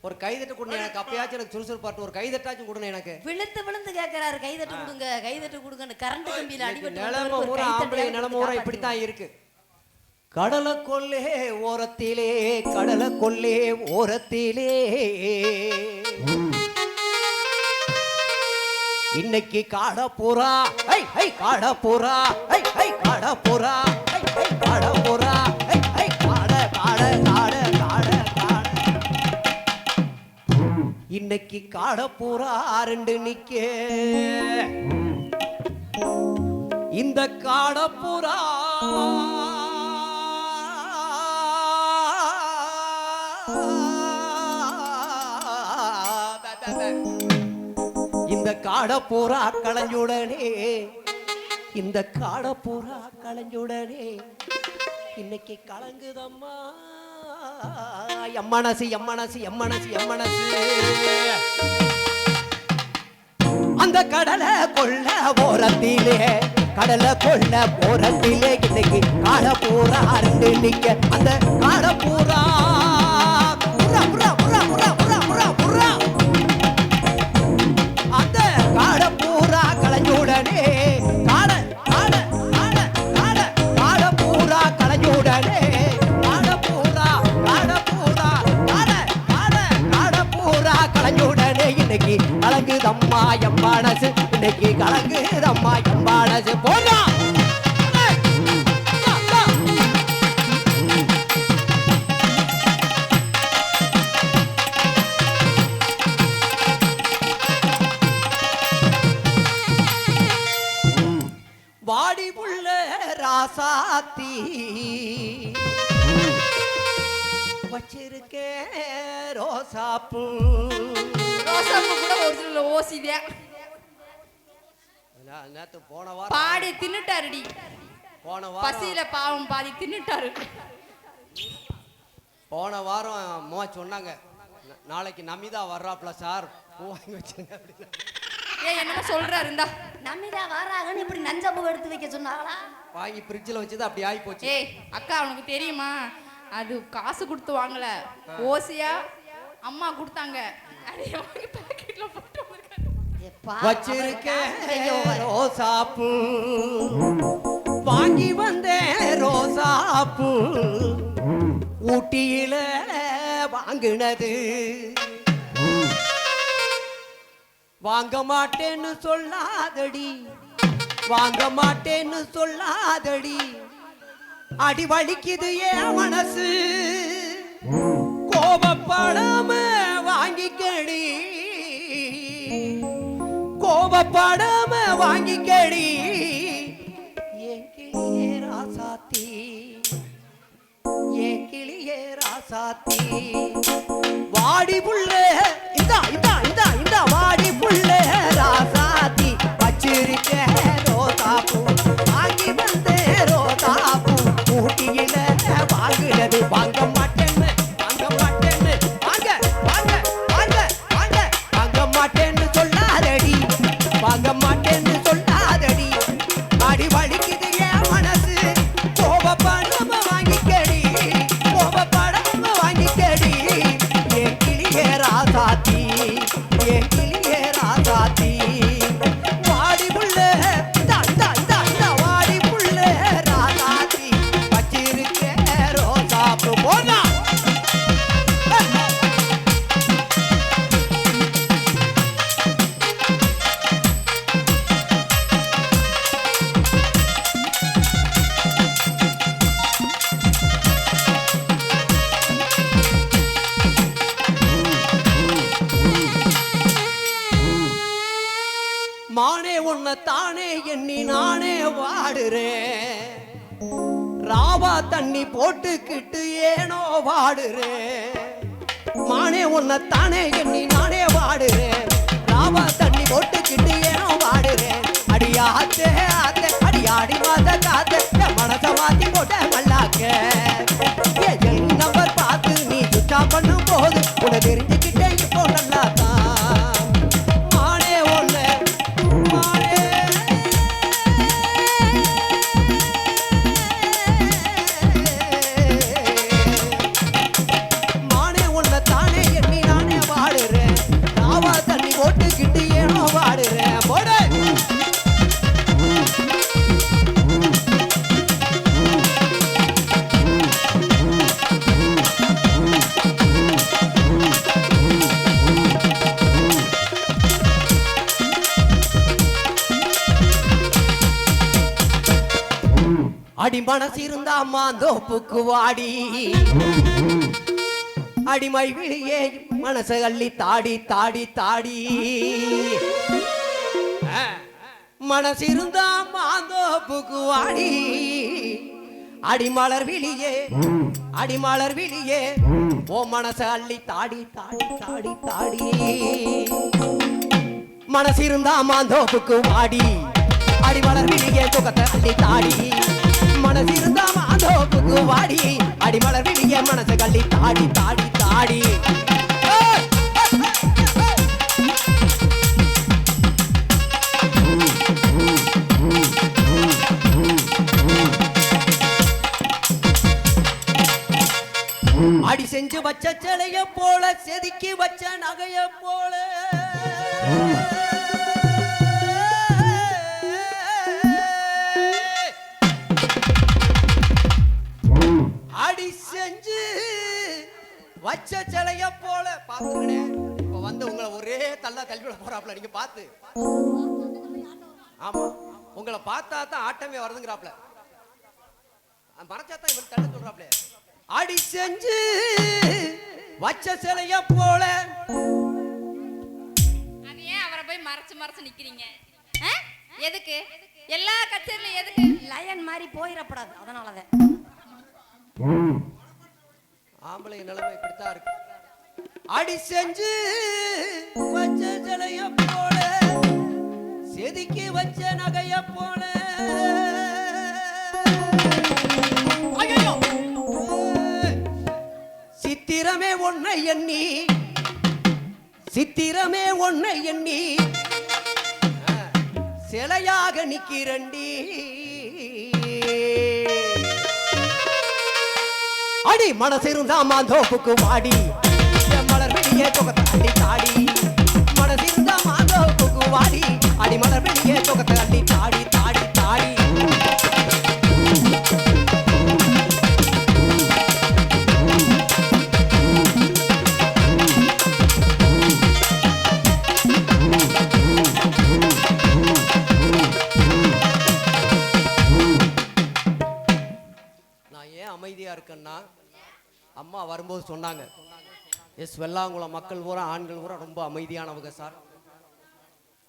ஒரு கைதட்டு கொடுங்க எனக்கு அப்பயாச்சும் எனக்கு சுறுசுறுப்பாட்டு ஒரு கைதட்டாச்சும் கொடுங்க எனக்கு விழுந்து கேக்குறாரு கைதட்டு கொடுங்கன்னு கரண்ட் கம்பியில அடிபட்டு நிலைமை ஊரா ஆம்பளை நிலைமை ஊரா இப்படித்தான் இருக்கு கடலை கொள்ளே ஓரத்திலே இன்னைக்கு காட போறா காட போறா காட போறா காட போறா காட காட காட காட காட இன்னைக்கு காட போறா 2 நிக்க இந்த காட போறா இந்த காட போறா களைஞ்சுடனே இந்த காட போறா களைஞ்சுடனே இன்னைக்கு கலங்குதம்மா எம்மனசு அந்த கடலை கொள்ள ஓரத்திலே இன்னைக்கு காட போறா 2 நிக்க அந்த காட போறா அந்த காட பூரா களைஞ்சுடனே காட பூரா களைஞ்சுடனே காட பூரா களைஞ்சுடனே இன்னைக்கு கலங்குதம்மா எம்மானசு இன்னைக்கு கலங்குதம்மா எம்மானசு போனா வாடி வாடி புள்ள ராசாத்தி வச்சிருக்கே ரோசாப்பூ. ரோசாப்பூ கூட ஒரு சில ஓசிதே நேத்து போன வாரம் பாடி தின்னுட்டாருடி. போன வாரம் பசியில பாவம் பாதி தின்னுட்டாரு. போன வாரம் அம்மா சொன்னாங்க நாளைக்கு நமிதா வர்றாப்ல சார் பூ வாங்கி வச்சிருங்க அப்படின்னு. என்னமோ சொல்றாரு. இந்தா நமிதா வராங்கன்னு இப்படி நஞ்சம்பு எடுத்து வைக்க சொன்னாங்களா? வாங்கி ஃப்ரிட்ஜில் வச்சது அப்படி ஆகி போச்சு. ஏய் அக்கா உனக்கு தெரியுமா அது காசு கொடுத்து வாங்கல, ஓசியா அம்மா கொடுத்தாங்க. அதே வாங்கி பாக்கெட்ல போட்டு வந்திருக்காரு. வச்சிருக்கேன் ரோசாப்பூ வாங்கி வந்தேன் ரோசாப்பூ ஊட்டியில வாங்கினது வாங்க மாட்டேன்னு சொல்லாதடி வாங்க மாட்டேன்னு சொல்லாதடி அடி வலிக்குது ஏன் மனசு கோபப்படாம வாங்கிக்கடி கோபப்படாம வாங்கிக்கடி என் கிளியே ராசாத்தி என் கிளியே ராசாத்தி வாடி புள்ள இந்த இந்த இந்த இந்த வாடி புள்ள ராசாத்தி வச்சிருக்க ரோசாப்பூ வாங்கி வந்தே ரோசாப்பூ ஊட்டியில வாங்குறது வாங்க மாட்டேன்னு வாங்க மாட்டேன்னு வாங்க வாங்க வாங்க வாங்க வாங்க மாட்டேன்னு சொல்லாதடி வாங்க மாட்டேன்னு சொல்லாதடி அடி வலிக்குது என் மனசு கோபப்படாம வாங்கிக்கடி கோபப்படாம வாங்கிக்கடி என் கிளியே ராசாத்தி என் கிளியே ராசாத்தி வாடி புள்ள வாடி புள்ள ராசாத்தி வச்சிருக்க ரோசாப்பூ போனா மானே உன்னை தானே எண்ணி நானே வாடுறேன் ராவா தண்ணி போட்டுக்கிட்டு ஏனோ வாடுறேன் மானே உன்னை தானே எண்ணி நானே வாடுறேன் ராவா தண்ணி போட்டுக்கிட்டு ஏனோ வாடுறேன் அடியாத்தே ஆத்தே அடியாடி மாத காத்தே மனச மாத்தி போட்ட மல்லாக்க என் நம்பர் பார்த்து நீ சுற்றா பண்ணும் போது உன தெரிஞ்சுக்கிட்டே இப்போ நல்லா தான் மானே ஒண்ணு மானே மானே ஒண்ணு தானே எண்ணி நானே வாடுறேன் ராவா தண்ணி போட்டுக்கிட்டு ஏனோ வாடுறேன் போடு அடி மனசு இருந்தா மாந்தோப்புக்கு வாடி அடிமை விழியே மனசு அள்ளி தாடி தாடி தாடி மனசு இருந்தா மாந்தோப்புக்கு வாடி அடிமலர் விழியே ஓ மனசு அள்ளி தாடி தாடி தாடி தாடி மனசு இருந்தா மாந்தோப்புக்கு வாடி அடிமலர் விழியே துக்கத்தை அள்ளி தாடி மனசு இருந்தா மாந்தோப்புக்கு வாடி அடிமலர் விழியே மனசு கள்ளி தாடி தாடி தாடி அடி செஞ்சு வச்ச சிலைய போல செதுக்கி வச்ச நகைய போல அடி செஞ்சு வச்ச சிலைய போல பாத்துக்கணே இப்ப வந்து உங்களை ஒரே தள்ளா தள்ளிவிட போறாப்ல நீங்க பாத்து ஆமா உங்களை பார்த்தா தான் ஆட்டமே வருதுங்கிறாப்ல மறைச்சாத்தான் இவர் தள்ள சொல்றாப்ல அடி செஞ்சு வச்ச சிலைய போல அது ஏன் அவரை போய் மறைச்சு மறைச்சு நிக்கிறீங்க? எதுக்கு எல்லா கச்சேரியிலும் எதுக்கு லயன் மாதிரி போயிடக்கூடாது, அதனாலதான். ஆம்பளை நிலைமை இப்படித்தான் இருக்கு. அடி செஞ்சு வச்ச சிலைய போல, செதுக்கி வச்ச நகைய போல, ஐயையோ! சித்திரமே ஒன்னை எண்ணி, சித்திரமே ஒன்னை எண்ணி சிலையாக நிக்கிறண்டி. அடி மனசிருந்தா மாந்தோப்புக்கு வாடி, மலர் வெளியே தொகத்தை அள்ளி தாடி. மனசிருந்தா மாந்தோப்புக்கு வாடி, அடி மலர் வெளியே தொகத்தை அள்ளி தாடி தாடி தாடி. நான் ஏன் அமைதியா இருக்கேன்னா, அம்மா வரும்போது சொன்னாங்க, எஸ் வெள்ளாங்குளம் மக்கள் பூரா ஆண்கள் பூரா ரொம்ப அமைதியானவங்க சார்.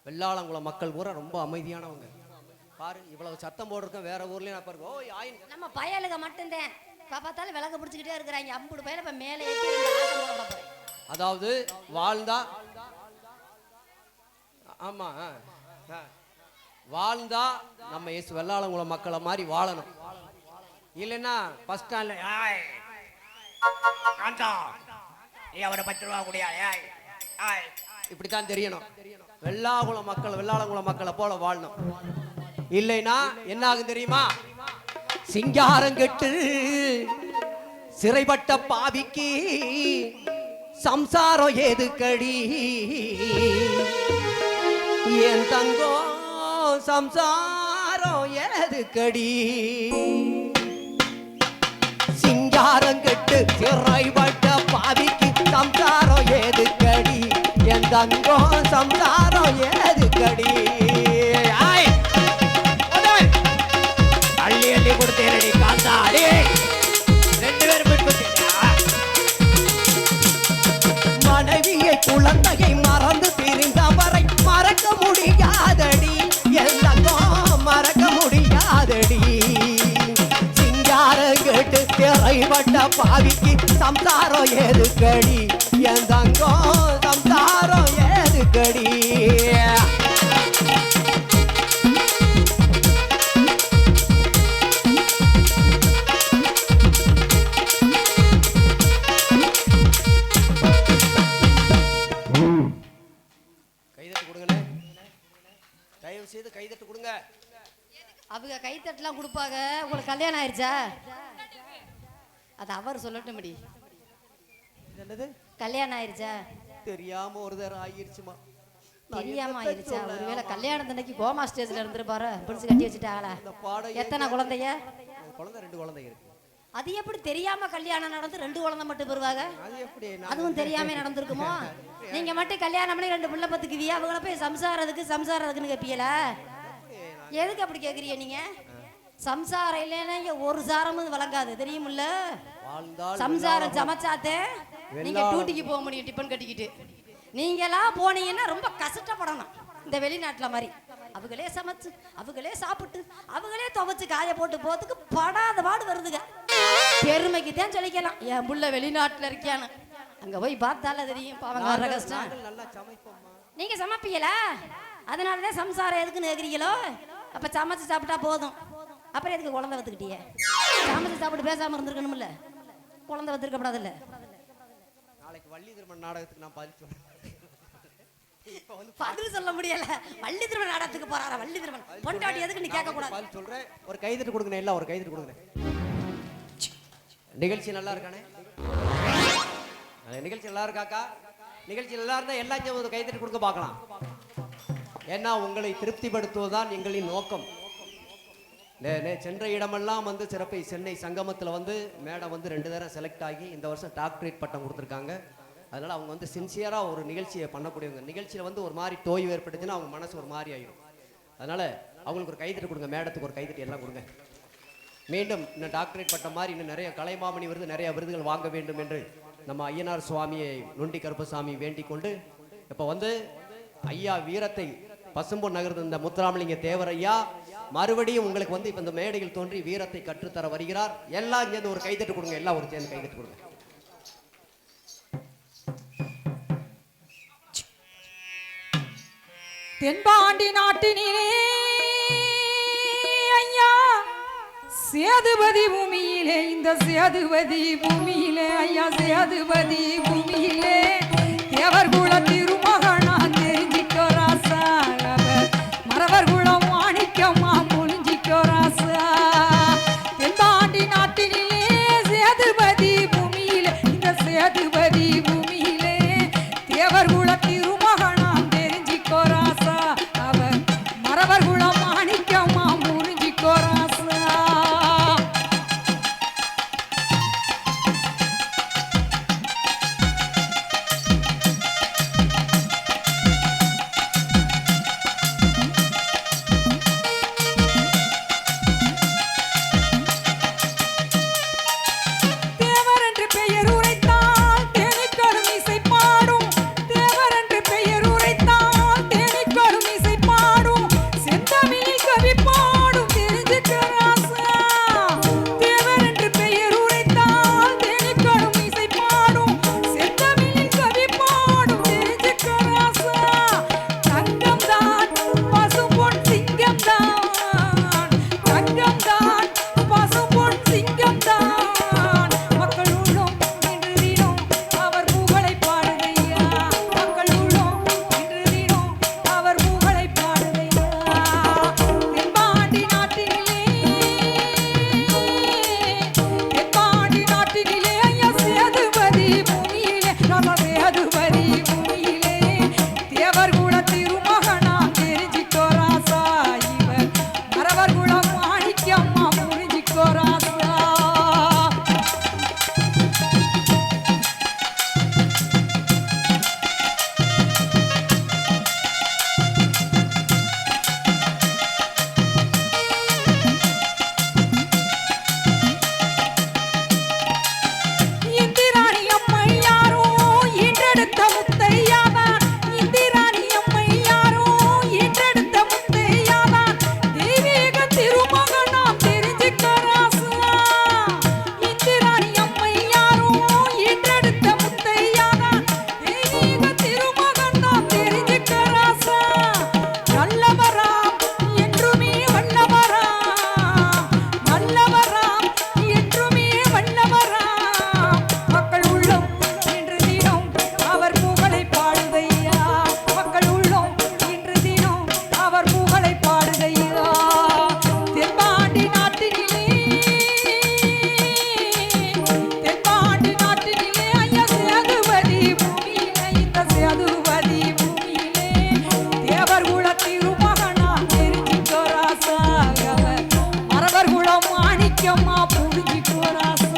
வெள்ளாளங்குளம் மக்கள் பூரா ரொம்ப அமைதியானவங்க. பாரு இவ்வளவு சத்தம் போட்டிருக்கேன், வேற ஊர்லயும் நான் பாருங்க. ஓ ஆயின் நம்ம பயலுக மட்டும்தான் பார்த்தாலும் விளக்க பிடிச்சிக்கிட்டே இருக்கிறாங்க. அம்புடு பயல இப்ப மேலே ஏற்றி ரெண்டு ஆட்டம் போட போறேன். அதாவது வாழ்ந்தா, ஆமா வாழ்ந்தா நம்ம எஸ் வெள்ளாளங்குளம் மக்களை மாதிரி வாழணும். இல்லைன்னா பஸ் ஸ்டாண்ட்ல அவரை 10 ரூபா கூடியா இப்படித்தான் தெரியணும். வெள்ளாங்குளம் மக்கள் வெள்ளாளங்குளம் மக்களை போல வாழணும். இல்லைன்னா என்ன ஆகும் தெரியுமா? சிங்காரம் கெட்டு சிறைப்பட்ட பாவிக்கு சம்சாரம் ஏதுக்கடி, என் தங்கம் சம்சாரம் ஏதுக்கடி. சிங்காரம் கெட்டு சிறைப்பட்ட பாவிக்கு சம்சாரம் ஏதுக்கடி, என் தங்கம் சம்சாரம் ஏதுக்கடி. அள்ளி அள்ளி கொடுத்தேனடி காந்தாடி, 2 பேரும் மனைவியை குழந்தையை மறந்து திரிந்தவரை மறக்க முடியாதடி, என் தங்கம் மறக்க முடியாதடி. சிங்காரம் கேட்டு திரைப்பட்ட பாவிக்கு சம்சாரம் ஏதுக்கடி, என் தங்கம் சம்சாரம் ஏதுக்கடி. கைதட்டு கொடுங்க, தயவு செய்து கைதட்டு கொடுங்க. அவங்க கைத்தட்டெல்லாம் கொடுப்பாங்க. உங்களுக்கு கல்யாணம் ஆயிடுச்சா? அது அவர் சொல்லட்டும். முடி என்னது கல்யாணம் ஆயிடுச்சா? தெரியாம ஒரு தரம் ஆயிருச்சுமா. தெரியாம ஆயிடுச்சா? ஒருவேளை கல்யாணத்தன்னைக்கு கோமா ஸ்டேஜ்ல இருந்துருப்பாரு, பிடிச்சு கட்டி வச்சுட்டாங்களா? எத்தனை குழந்தைங்க? குழந்தை 2 குழந்தை இருக்கு. அது எப்படி தெரியாம கல்யாணம் நடந்து 2 குழந்தை மட்டும் பெறுவாங்க? அது எப்படி? அதுவும் தெரியாம நடந்திருக்குமோ? நீங்க மட்டும் கல்யாணம் பண்ணி 2 பிள்ளை பத்துக்குவியா? அவங்கள போய் சம்சாரத்துக்குன்னு கேப்பீங்களா? எதுக்கு அப்படி கேக்குறீங்க நீங்க? சம்சாரம் இல்லைன்னா இங்க ஒரு சாரமும் வழங்காது, தெரியுமில்ல? சம்சாரம் சமைச்சாத்தே நீங்க டூட்டிக்கு போக முடியும் டிபன் கட்டிக்கிட்டு. நீங்களாம் போனீங்கன்னா ரொம்ப கஷ்டப்படணும். இந்த வெளிநாட்டுல மாதிரி அவங்களே சமைச்சு அவங்களே சாப்பிட்டு அவங்களே துவைச்சு காய போட்டு போறதுக்கு படாத பாடு வருதுங்க. பெருமைக்கு தான் சொல்லிக்கலாம், என் புள்ள வெளிநாட்டுல இருக்கியான்னு. அங்க போய் பார்த்தால தெரியும் பாவங்க கஷ்டம். நீங்க சமைப்பீங்களா? அதனாலதான் சம்சாரம் எதுக்குன்னு கேக்குறீங்களோ? அப்ப சமைச்சு சாப்பிட்டா போதும். அப்புறம் எதுக்கு குழந்தை வத்துக்கிட்டீங்க? சமைச்சு சாப்பிட்டு பேசாம இருந்திருக்கணும்ல, குழந்தை வத்திருக்கப்படாதுல்ல. நாளைக்கு வள்ளி திருமண நாடகத்துக்கு நான் பதில் சொல்ல முடியல. வள்ளி திருமண நாடகத்துக்கு போறாரா? வள்ளி திருமணம் பொண்டாட்டி எதுக்கு நீ கேட்க கூடாது? சொல்றேன். ஒரு கைதட்டு கொடுங்க, எல்லாம் ஒரு கைதட்டு கொடுங்க. நிகழ்ச்சி நல்லா இருக்கானே? நிகழ்ச்சி நல்லா இருக்காக்கா? நிகழ்ச்சி நல்லா இருந்தா எல்லாம் ஒரு கைதட்டு கொடுக்க பார்க்கலாம். ஏன்னா உங்களை திருப்திப்படுத்துவதுதான் எங்களின் நோக்கம். சென்ற இடமெல்லாம் வந்து சிறப்பை சென்னை சங்கமத்தில் வந்து மேடம் வந்து 2 தடவை செலக்ட் ஆகி இந்த வருஷம் டாக்டரேட் பட்டம் கொடுத்துருக்காங்க. அதனால் அவங்க வந்து சின்சியராக ஒரு நிகழ்ச்சியை பண்ணக்கூடியவங்க. நிகழ்ச்சியில் வந்து ஒரு மாதிரி தோய்வு ஏற்பட்டுச்சுன்னா அவங்க மனசு ஒரு மாதிரி ஆயிடும். அதனால் அவங்களுக்கு ஒரு கைதட்டு கொடுங்க, மேடத்துக்கு ஒரு கைதட்டு எல்லாம் கொடுங்க. மீண்டும் இன்னும் டாக்டரேட் பட்டம் மாதிரி இன்னும் நிறைய கலைமாமணி விருது, நிறைய விருதுகள் வாங்க வேண்டும் என்று நம்ம ஐயனார் சுவாமியை நொண்டி கருப்பசாமி வேண்டிக் கொண்டு இப்போ வந்து ஐயா வீரத்தை பசும்பொன் நகர்ந்த இந்த முத்துராமலிங்க தேவர் ஐயா மறுபடியும் உங்களுக்கு வந்து இப்ப இந்த மேடையில் தோன்றி வீரத்தை கற்றுத்தர வருகிறார். எல்லாம் இங்க ஒரு கைதட்டு கொடுங்க, எல்லாம் ஒரு சேர்ந்து கைதட்டு கொடுங்க. தென்பாண்டி நாட்டினிலே ஐயா சேதுபதி பூமியிலே, இந்த சேதுபதி பூமியிலே ஐயா சேதுபதி பூமியிலே தேவர் குல திருமகனா தெரிஞ்சிக்கோ ராசா, மறவர் குலம் மாணிக்கமா புரிஞ்சிக்கோ ராசா. தென்பாண்டி நாட்டினிலே சேதுபதி பூமியிலே, இந்த சேதுபதி பூமியிலே தேவர் குல திருமகனா தெரிஞ்சிக்கோ ராசா, அவர் மறவர் குலம் மாணிக்கமா புரிஞ்சிக்கோ ராசா. தேவர் என்று பெயர் உரைத்தால் தேனிக்கரும் இசை பாடும், தேவர் என்று பெயர் உரைத்தால் தேனிக்கரும் இசை பாடும், செந்தமிழில் கவி பாடும் தெரிஞ்சுக்க ராசா. தேவர் என்று பெயர் உரைத்தால் தேனிக்கரும் இசை பாடும், செந்தமிழில் கவி பாடும் தெரிஞ்சுக்க ராசா. தங்கம்தான் பசும்பொன் சிங்கம்தான், தங்கம்தான் பசும்பொன் சிங்கம்தான், மக்கள் உள்ளம் இன்று தினம் அவர் புகழை பாடுதையா, மக்கள் உள்ளம் இன்று தினம் அவர் புகழை பாடுதையா. தென்பாண்டி நாட்டினிலே, தென்பாண்டி நாட்டினிலே ஐயா சேதுபதி பூமியிலே, ராசா சேதுபதி பூமியிலே தேவர் குல திருமகனா தெரிஞ்சிக்கோ ராசா, இவர் மறவர் குலம் மாணிக்கம்மா புரிஞ்சிக்கோ ராசா. இந்திராணி அம்மை யாரோ ஈன்றெடுத்த முத்தையாதான், இந்திராணி அம்மை யாரோ ஈன்றெடுத்த முத்தையாதான், தெய்வீக திருமகனாம் தெரிஞ்சுக்க ராசா. இந்திராணி அம்மை யாரோ ஈன்றெடுத்த முத்தையாதான், தெய்வீக திருமகனாம் தெரிஞ்சுக்க ராசா. நல்லவராம் என்றுமே வல்லவராம், நல்லவராம் என்றுமே வல்லவராம், மக்கள் உள்ளம் இன்று தினம் அவர் புகழை பாடுதையா, மக்கள் உள்ளம் இன்று தினம் அவர் புகழை பாடுதையா. தென்பாண்டி நாட்டினிலே, தென்பாண்டி நாட்டினிலே ஐயா சேதுபதி பூமியிலே, இந்த சேதுபதி பூமியிலே தேவர் குல திருமகனா தெரிஞ்சிக்கோ ராசா, அவர் மறவர் குலம் மாணிக்கம்மா புரிஞ்சிக்கோ ராசா.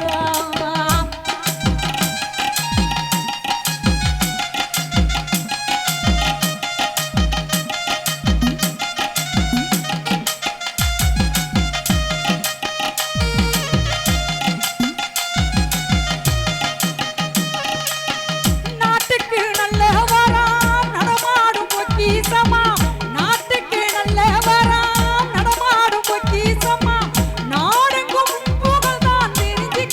நாட்டுக்கு நல்லவராம் நடமாடும் பொக்கிஷமா, நாட்டுக்கு நல்லவராம் நடமாடும் பொக்கிஷமா, நாடெங்கும் புகழ்தான் தெரிஞ்சு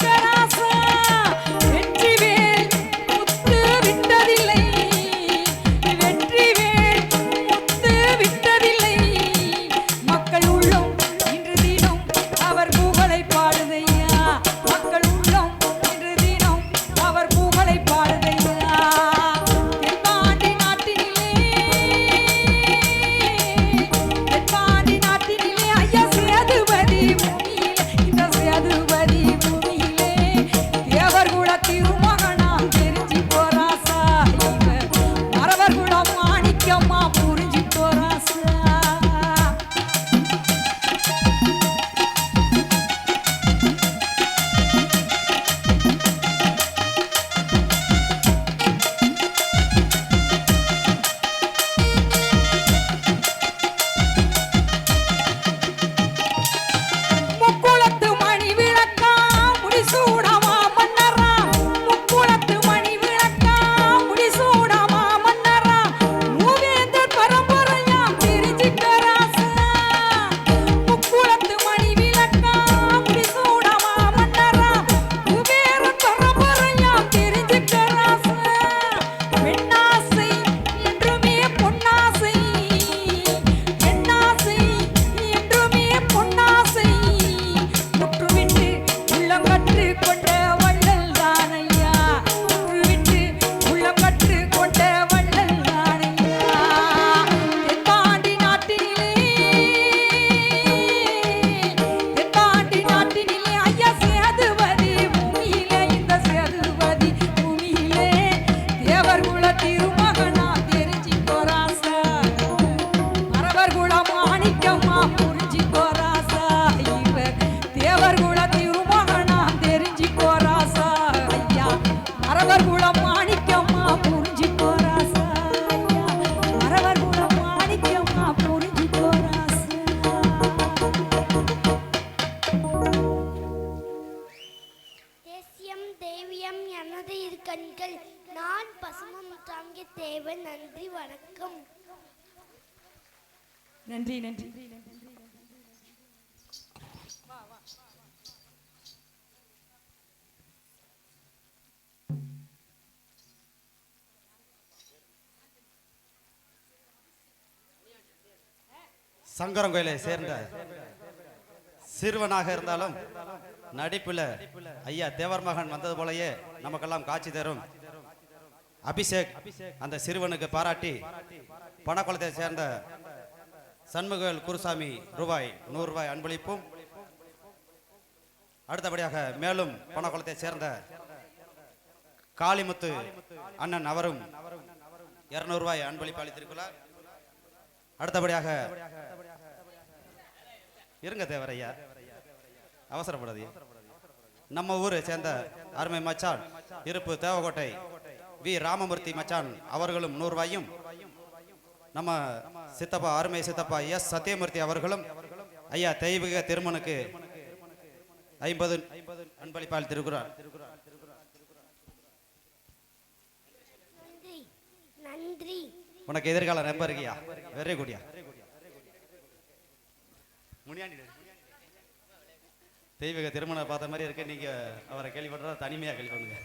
தேவை. நன்றி, வணக்கம். நன்றி நன்றி. சங்கரங்கோயிலை சேர்ந்த சிறுவனாக இருந்தாலும் நடிப்புல ஐயா தேவர் மகன் வந்தது போலயே நமக்கெல்லாம் காட்சி தரும் அபிஷேக் அந்த சிறுவனுக்கு பாராட்டி பணக்குளத்தை சேர்ந்த சண்முகவேல் குருசாமி ரூபாய் 100 அன்பளிப்பும், அடுத்தபடியாக மேலும் பணக்குளத்தை சேர்ந்த காளிமுத்து அண்ணன் அவரும் 200 அன்பளிப்பு அளித்திருக்கிறார். அடுத்தபடியாக இருங்க தேவரையா, அவசரப்படாது. நம்ம ஊரை சேர்ந்த அருமை மச்சான் இருப்பு தேவகோட்டை வி ராமமூர்த்தி மச்சான் அவர்களும் 100 நம்ம சித்தப்பா அருமை சித்தப்பா எஸ் சத்தியமூர்த்தி அவர்களும் ஐயா தெய்வீக திருமனுக்கு 50 அன்பளிப்பு அளித்திருக்கிறார். நன்றி, நன்றி. உனக்கு எதிர்கால ரொம்ப இருக்கியா? வெரி குடியா. தெய்வீக திருமணம் பார்த்த மாதிரி இருக்கு. நீங்க அவரை கேள்விப்படுறா, தனிமையா கேள்வி பண்ணுங்க.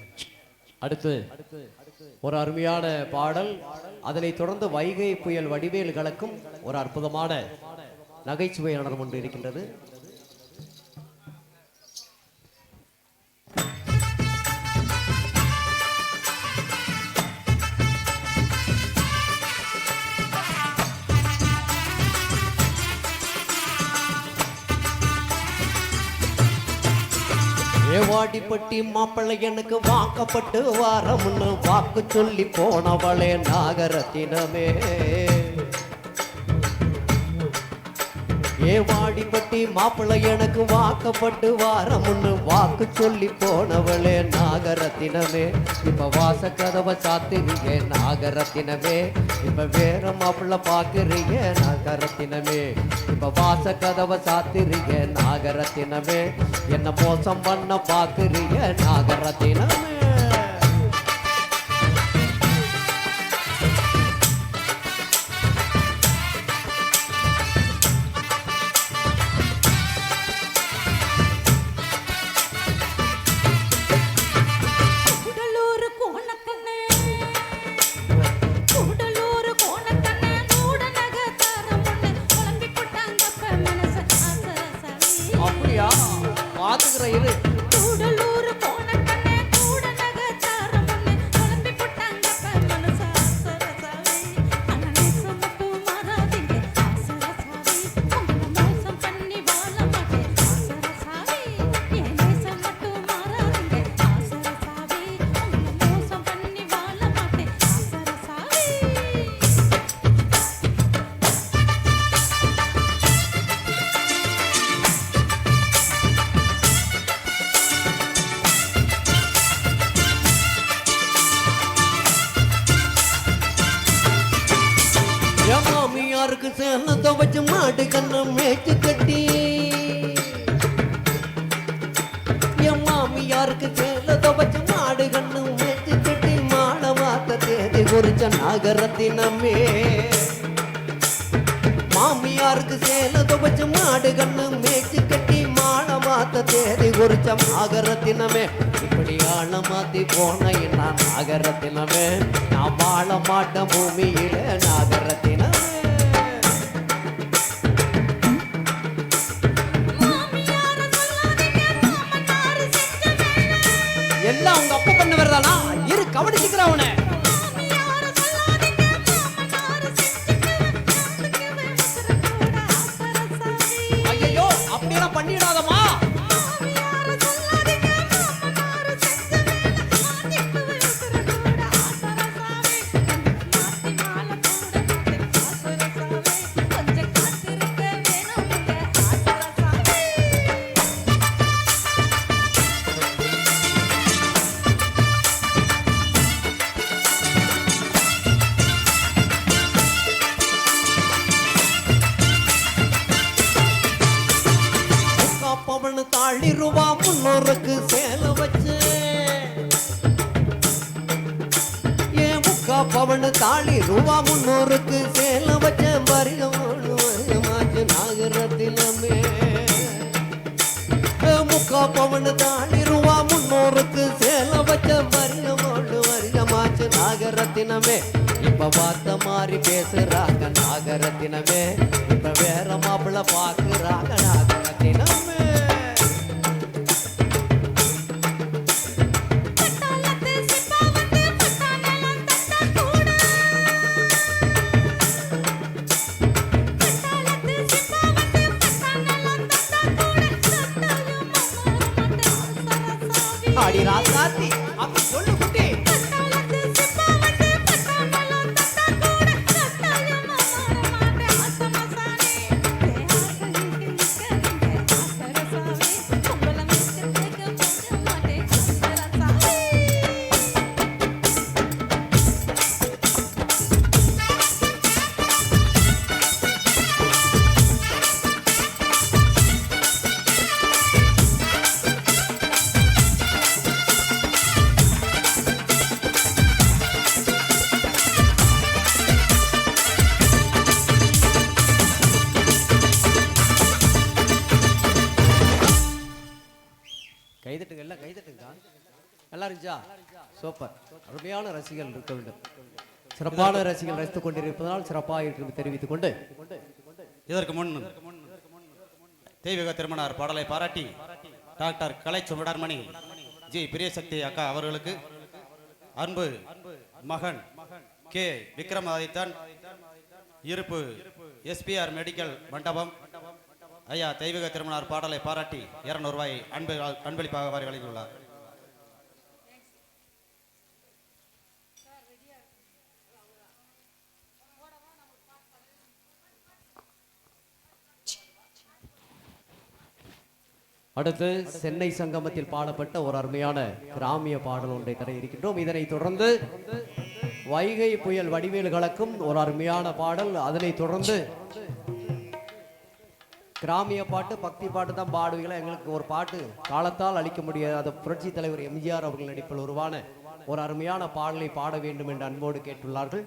அடுத்து ஒரு அருமையான பாடல், அதனைத் தொடர்ந்து வைகை புயல் வடிவேல் கலக்கும் ஒரு அற்புதமான நகைச்சுவை நடனம் ஒன்று இருக்கின்றது. ஏவாடிப்பட்டி மாப்பிள்ளை எனக்கு வாக்கப்பட்டு வாரம்னு வாக்கு சொல்லி போனவளே நாகரத்தினமே. ஏவாடிப்பட்டி மாப்பிள்ளை எனக்கு வாக்கப்பட்டு வாரம்னு வாக்கு சொல்லி போனவளே நாகரத்தினமே. இப்ப வாச கதவை சாத்துறீங்க நாகரத்தினமே, இப்ப வேற மாப்பிள்ளை பாக்குறீங்க நாகரத்தினமே. இப்ப வாச கதவை சாத்துறீங்க நாகரத்தினமே, என்ன மோசம் பண்ண பாக்குறீங்க நாகரத்தினமே. அப்படியா? பாத்துக்கிற இரு. மாமியாருக்கு சேர்ந்து துவச்சு மாடு கண்ணு மேய்ச்சி கட்டி, என் மாமியாருக்கு சேர்ந்து துவச்சு மாடு கண்ணு மேய்ச்சி கட்டி, மாட மாத்த தேதி குறிச்ச நாகரத்தினமே. மாமியாருக்கு சேர்ந்து துவச்சு மாடு கண்ணு மேய்ச்சி கட்டி, மாட மாத்த தேதி குறிச்ச நாகரத்தினமே. இப்படி ஆள மாத்தி போன என்ன நாகரத்தினமே, நான் வாழ மாட்டேன் பூமியில நாகரத்தினமே. எல்லாம் உங்க அப்பா பண்ண வரதானா? இரு கவனிச்சுக்கிற அவனை. ஐயோ அப்படியெல்லாம் பண்ணிடாதமா. பவனு தாழி ரூபா 300க்கு சேல வச்சு, ஏன் முக்கா பவனு தாலி ரூபா 300க்கு சேல வச்ச வருமாச்சு நாகரத்தினமே முக்கா பவனு தாலி ரூபா 300க்கு சேல வச்ச வருமாச்சு நாகரத்தினமே இப்ப பார்த்த மாதிரி பேசுறாங்க நாகரத்தினமே இப்ப வேற மாப்பிள்ள பாக்குறாங்க நாகரத்தினமே அடி ராசாத்தி அப்படி சொல்லு குட்டி கைதட்டுங்க எல்லாம் கைதட்டுங்க நல்லா இருந்துச்சா சூப்பர் அருமையான ரசிகர்கள் இருக்க வேண்டும் சிறப்பான ரசிகர்கள் ரசித்துக் கொண்டிருப்பதால் சிறப்பாக இருக்கு தெரிவித்துக் கொண்டு இதற்கு முன் தெய்வீக திருமணார் பாடலை பாராட்டி டாக்டர் கலை சுடர்மணி ஜி பிரியசக்தி அக்கா அவர்களுக்கு அன்பு மகன் கே விக்ரமாதித்தன் இருப்பு எஸ்பிஆர் மெடிக்கல் மண்டபம் ஐயா தெய்வீக திருமணார் பாடலை பாராட்டி 200 ரூபாய் அன்பளிப்பாக வாரி வழங்கியுள்ளார். அடுத்து சென்னை சங்கமத்தில் பாடப்பட்ட ஒரு அருமையான கிராமிய பாடல் ஒன்றை தர இருக்கின்றோம். இதனை தொடர்ந்து வைகை புயல் வடிவேலு கலக்கும் ஒரு அருமையான பாடல். அதனை தொடர்ந்து கிராமிய பாட்டு பக்தி பாட்டு தான் பாடுவீங்களா? எங்களுக்கு ஒரு பாட்டு காலத்தால் அளிக்க முடியாத புரட்சி தலைவர் எம்ஜிஆர் அவர்கள் நடிப்பில் உருவான ஒரு அருமையான பாடலை பாட வேண்டும் என்று அன்போடு கேட்டுள்ளார்கள்.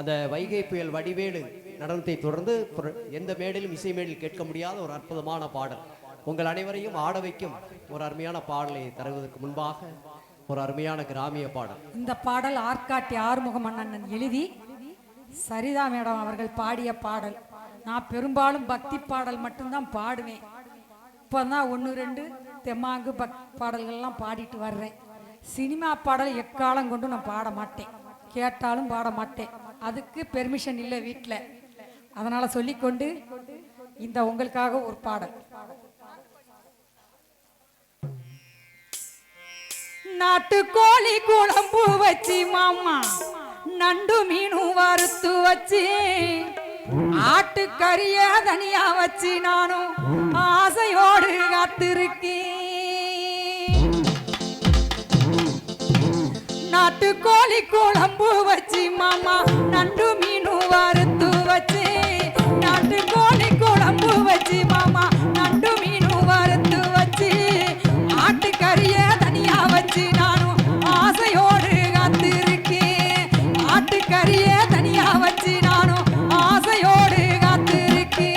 அந்த வைகை புயல் வடிவேலு நடனத்தை தொடர்ந்து எந்த மேடையிலும் இசை மேடையில் கேட்க முடியாத ஒரு அற்புதமான பாடல் உங்கள் அனைவரையும் ஆட வைக்கும் ஒரு அருமையான பாடலை தருவதற்கு முன்பாக ஒரு அருமையான கிராமிய பாடல். இந்த பாடல் ஆற்காட்டி ஆறுமுகம் அண்ணன் எழுதி சரிதா மேடம் அவர்கள் பாடிய பாடல். நான் பெரும்பாலும் பக்தி பாடல் மட்டும்தான் பாடுவேன். இப்போதான் 1-2 தெம்மாங்கு பாடல்கள்லாம் பாடிட்டு வர்றேன். சினிமா பாடல் எக்காலம் கொண்டு நான் பாட மாட்டேன், கேட்டாலும் பாட மாட்டேன். அதுக்கு பெர்மிஷன் இல்லை வீட்டில். அதனால் சொல்லிக்கொண்டு இந்த உங்களுக்காக ஒரு பாடல். நாட்டுக்கோழி குழம்பு வச்சு மாமா நண்டு மீனும் வறுத்து வச்சு ஆட்டுக்கறிய தனியா வச்சு நானும் ஆசையோடு காத்திருக்கேன். நாட்டுக்கோழி குழம்பு வச்சு மாமா நண்டு மீனும் வறுத்து வச்சு நாட்டுக்கோழி குழம்பு வச்சு மாமா நண்டு மீனும் வறுத்து வச்சு ஆட்டுக்கறிய தனியா வச்சு நானும் ஆசையோடு காத்திருக்கேன். ஆட்டுக்கறிய தனியா வச்சு நானும் ஆசையோடு காத்திருக்கேன்.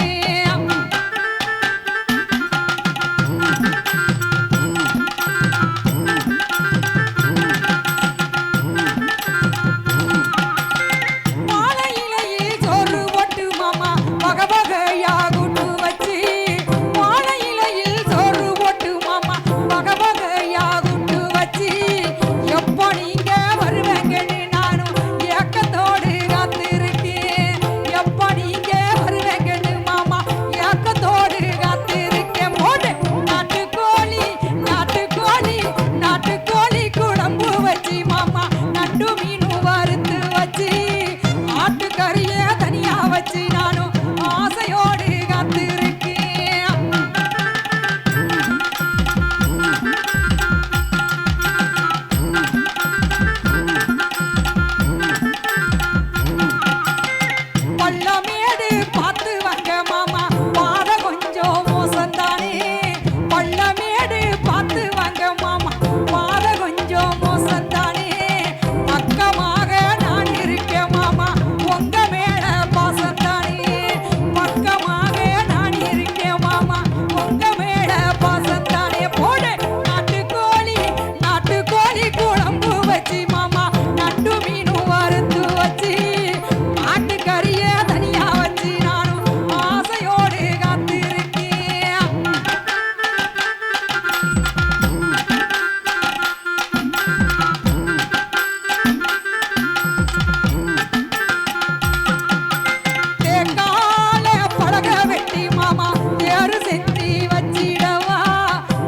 தேக்கால படக வெட்டி மாமா தேரு செஞ்சு வச்சிடவா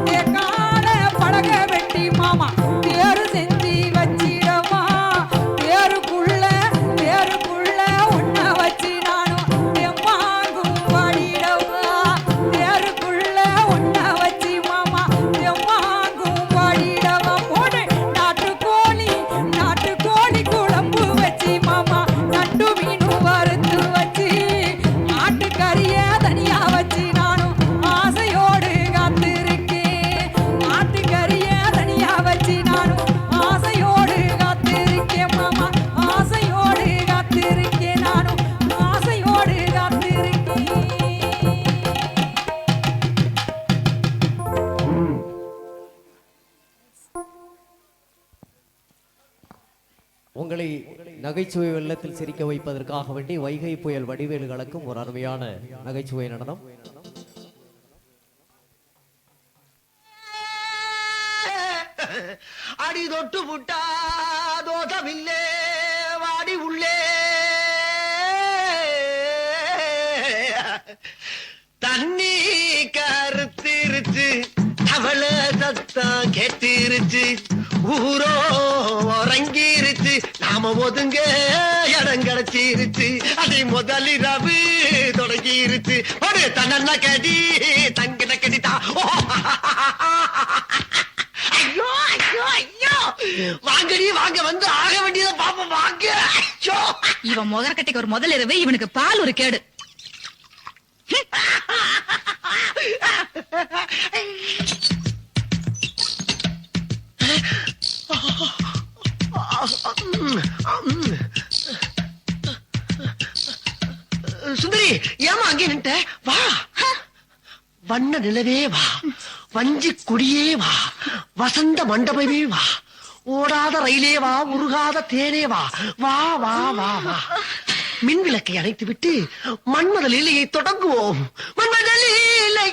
தேக்கால படக வெட்டி மாமா தேரு செஞ்சு வச்சிடவா தேருக்குள்ள ஒன்ன வச்சு நானும் தெம்மாங்கும் பாடிடவா தேருக்குள்ள ஒன்ன வச்சு மாமா தெம்மாங்கும் பாடிடவா போடு நாட்டுக்கோழி குழம்பு வச்சு மாமா நண்டு மீன் வறுத்து வச்சு ஆட்டுக்கறிய தனியா வச்சு நானும் ஆசையோடு காத்திருக்கேன் ஆட்டுக்கறிய தனியா வச்சு நானும் ஆசையோடு காத்திருக்கேன் மாமா ஆசையோடு காத்திருக்கேன் நானும் ஆசையோடு காத்திருக்கேன். உங்களை நகைச்சுவை வெள்ளத்தில் சிரிக்க வைப்பதற்காக வேண்டி வைகை புயல் வடிவேலு கலக்கும் ஒரு அருமையான நகைச்சுவை நடனம். அடி தொட்டு புட்டா தோஷமில்லே வாடி உள்ளே தண்ணி கருத்திருச்சு அவள சத்தம் கேட்டிருச்சு ஊரோ உறங்கிருச்சு நாம ஒதுங்க இடம் கிடைச்சிருச்சு அதை முதலிரவு தொடங்கிருச்சு ஒரு தன்ன கடி தங்கின கடிதா ஐயோ ஐயோ ஐயோ வாங்கடி வாங்க வந்து ஆக வேண்டியதை பாப்போம் வாங்க ஐயோ இவன் முதற்கட்டைக்கு ஒரு முதல் இரவு இவனுக்கு பால் ஒரு கேடு. சுந்தரி ஏமா அங்கே நின்ட்ட வா வண்ண நிலவே வா வஞ்சி கொடியே வா வசந்த மண்டபமே வா ஓடாத ரயிலே வா உருகாத தேனே வா வா வா வா வா மின் விளக்கை அணைத்து விட்டு மன்மத லீலையை தொடங்குவோம் மன்மத லீலை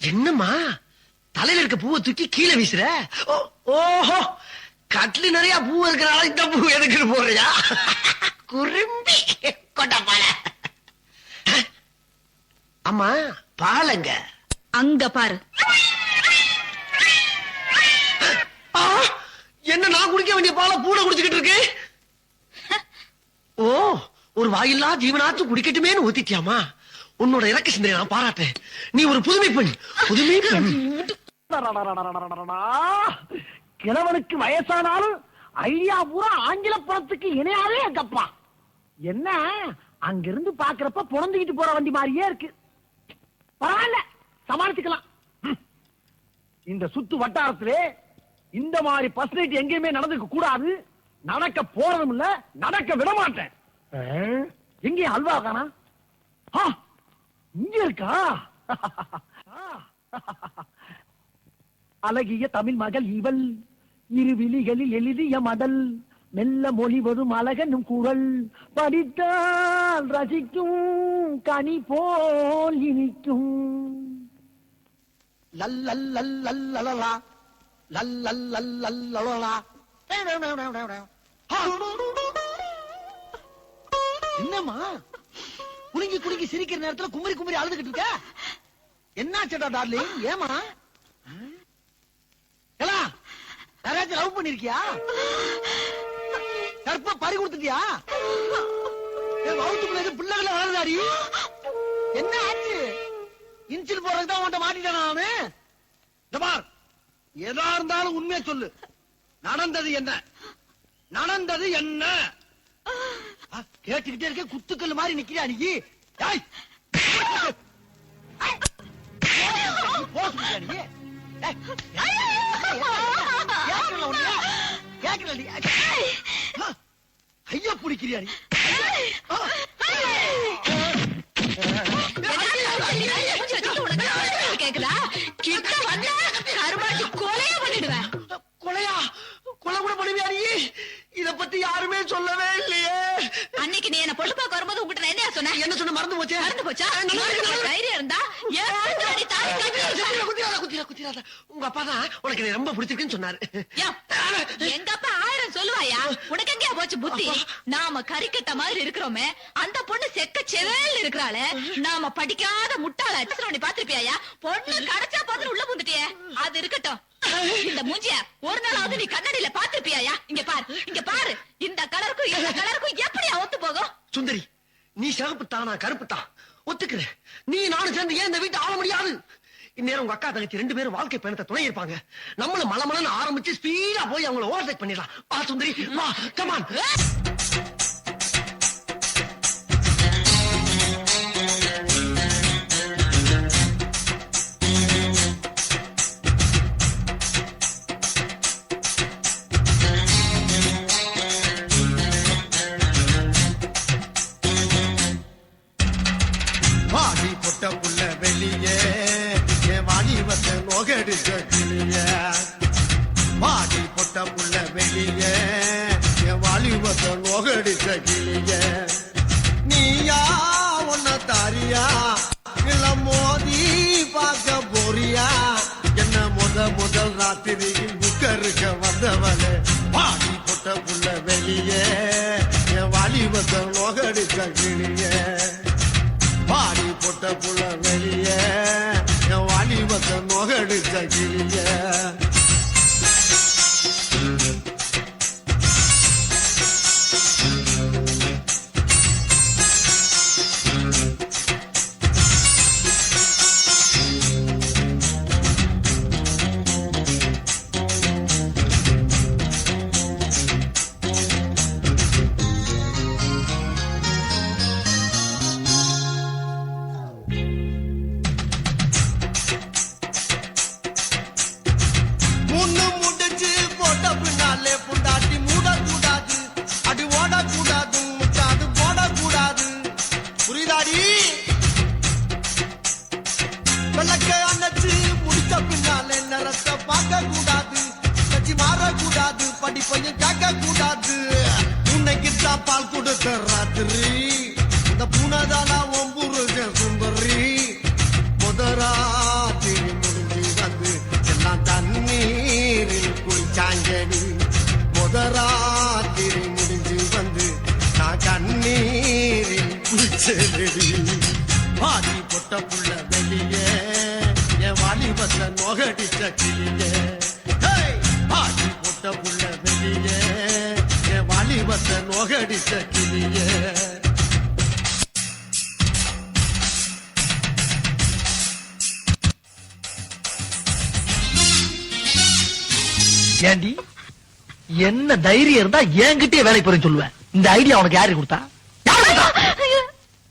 என்னம்மா தலையில இருக்க பூவை தூக்கி கீழே வீசுற ஓஹோ கட்லி நிறைய பூ இருக்கிறனால இந்த பூ எதுக்கு போறியா குறும்பி கொட்டப்பால அம்மா பாலங்க அங்க பாரு. என்ன நான் குடிக்க வேண்டிய பாலை பூனை குடிச்சுக்கிட்டு இருக்கு ஓ ஒரு வாயில்லா ஜீவனாச்சும் குடிக்கட்டுமேன்னு ஊத்திட்டியாமா உன்னோட இறக்க சிந்தனை நான் பாராட்டேன் நீ ஒரு புதுமை பெண் புதுமை பெண் கிழவனுக்கு வயசானாலும் ஐடியா பூரா ஆங்கில படத்துக்கு இணையாவே எங்கப்பா என்ன அங்கிருந்து பாக்குறப்ப புலந்துகிட்டு போற வண்டி மாதிரியே இருக்கு பரவாயில்ல சமாளிச்சுக்கலாம் இந்த சுத்து வட்டாரத்திலே இந்த மாதிரி பர்சனேட் எங்கேயுமே நடந்துக்க கூடாது நடக்க போறதும் இல்ல நடக்க விட மாட்டேன் எங்கேயும் அல்வா காணா இங்க இருக்கா அழகிய தமிழ் மகள் இவள் இரு விழிகளில் எழுதிய மடல் மெல்ல மொழிவதும் அழகனும் குரல் படித்தால் ரசிக்கும் கனி போல் இனிக்கும் லல்லல்லல்லல்லலா லல்லல்லல்லலலா என்னம்மா குலுங்கி குலுங்கி சிரிக்கிற நேரத்துல குமரி குமரி அழுதுகிட்டு இருக்க என்னாச்சடா டார்லிங் ஏமா யாராச்சும் லவ் பண்ணிருக்கியா கற்ப பறி கொடுத்துட்டியா வவுத்துக்குள்ள பிள்ளைகளை வளர்ந்தாடி என்ன ஆச்சு இன்சில் போறதுதான் உன்ட்ட மாட்டிட்டேன் நானு இந்த பார் எதா இருந்தாலும் உண்மையை சொல்லு நடந்தது என்ன நடந்தது என்ன கேட்டுக்கிட்டே இருக்க குத்துக்கல் மாதிரி நிக்கிறியா நீ ஏய்! போஸ் குடிக்கிறியா நீ? ஏய்! கேட்கல உன்னைய? கேட்கல நீ? ஐயா பிடிக்கிறியா நீ? கேக்குதா கிட்ட வந்தா கருமாட்டி கொலையா பண்ணிடுவேன். கொலையா கொலை கூட பண்ணுவியா நீ? இத பத்தி யாருமே சொல்லவே இல்லையே. அன்னைக்கு நீ என்ன பொண்ணு பார்க்க வரும்போது உங்ககிட்ட நான் என்ன சொன்னேன்? என்ன சொன்ன மறந்து போச்சே? மறந்து போச்சா? தைரியம் இருந்தா ஏன் நீ தாலி கட்டுற. குத்திராத. உங்க அப்பா தான் உனக்கு என்னை ரொம்ப பிடிச்சிருக்குன்னு சொன்னாரு. எங்க அப்பா 1000 சொல்லுவாயா, உனக்கு எங்கயா போச்சு புத்தி? நாம கறிக்கட்ட மாதிரி இருக்கிறோமே, அந்த பொண்ணு செக்க செவேல் இருக்கிறாளே, நாம படிக்காத முட்டாள நீ பாத்திருப்பியா? பொண்ணு கிடைச்சா பார்த்து உள்ள புந்துட்டியே, அது இருக்கட்டும். இந்த மூஞ்சிய ஒரு நாளாவது நீ கண்ணாடியில பாத்திருப்பியா? இங்க பாரு, இந்த கலருக்கும் எப்படி ஒத்து போகும்? சுந்தரி, நீ சிவப்பு தானா கருப்பு தான் ஒத்துக்கிறேன். நீ நானும் சேர்ந்து ஏன் இந்த வீட்டை ஆள முடியாது? இந்நேரம் உங்க அக்கா தங்கச்சி 2 பேரும் வாழ்க்கை பயணத்தை துணை இருப்பாங்க. நம்மளும் மலமலன்னு ஆரம்பிச்சு ஸ்பீடா போய் அவங்கள ஓவர்டேக் பண்ணிடலாம். வா சுந்தரி, வா, கமான். வாடி பொட்ட புள்ள வெளியே என் வாலிபத்தை நோகடிச்ச கிளிய. வாடி பொட்ட புள்ள வெளியே என் வாலிபத்தை நோகடிச்ச கிளிய. நீயா உன்ன தாரியா இல்ல மோதி பார்க்க போறியா? என்ன முதல் ராத்திரியில் புக்கருக்க வந்தவளே. வாடி பொட்ட புள்ள வெளியே என் வாலிபத்தை நோகடிச்ச கிளிய. பாடி பொட்ட புள்ள வெளிய என் வாலிபத்தை நோகடிச்ச கிளிய. பால் கொடுத்த ராத்திரி இந்த புனதானா ஒம்புருஜ சுந்தரி. முதராத்திரி முடிஞ்சு வந்து எல்லாம் தண்ணீரில் குளிச்சாங்கடி. முதராத்திரி முடிஞ்சு வந்து நான் கண்ணீரில் குளிச்சேடி. பாதி பொட்ட புள்ள வெளியே என் வாலிபத்தை நோகடிச்ச கிளியே. பாதி பொட்ட புள்ள வெளியே என் வாலிபத்தை நோகடிச்ச கிளியே. ஏண்டி என்ன தைரியம் இருந்தா என்கிட்டயே வேலை போறேன்னு சொல்லுவேன். இந்த ஐடியா உனக்கு யாரு கொடுத்தா?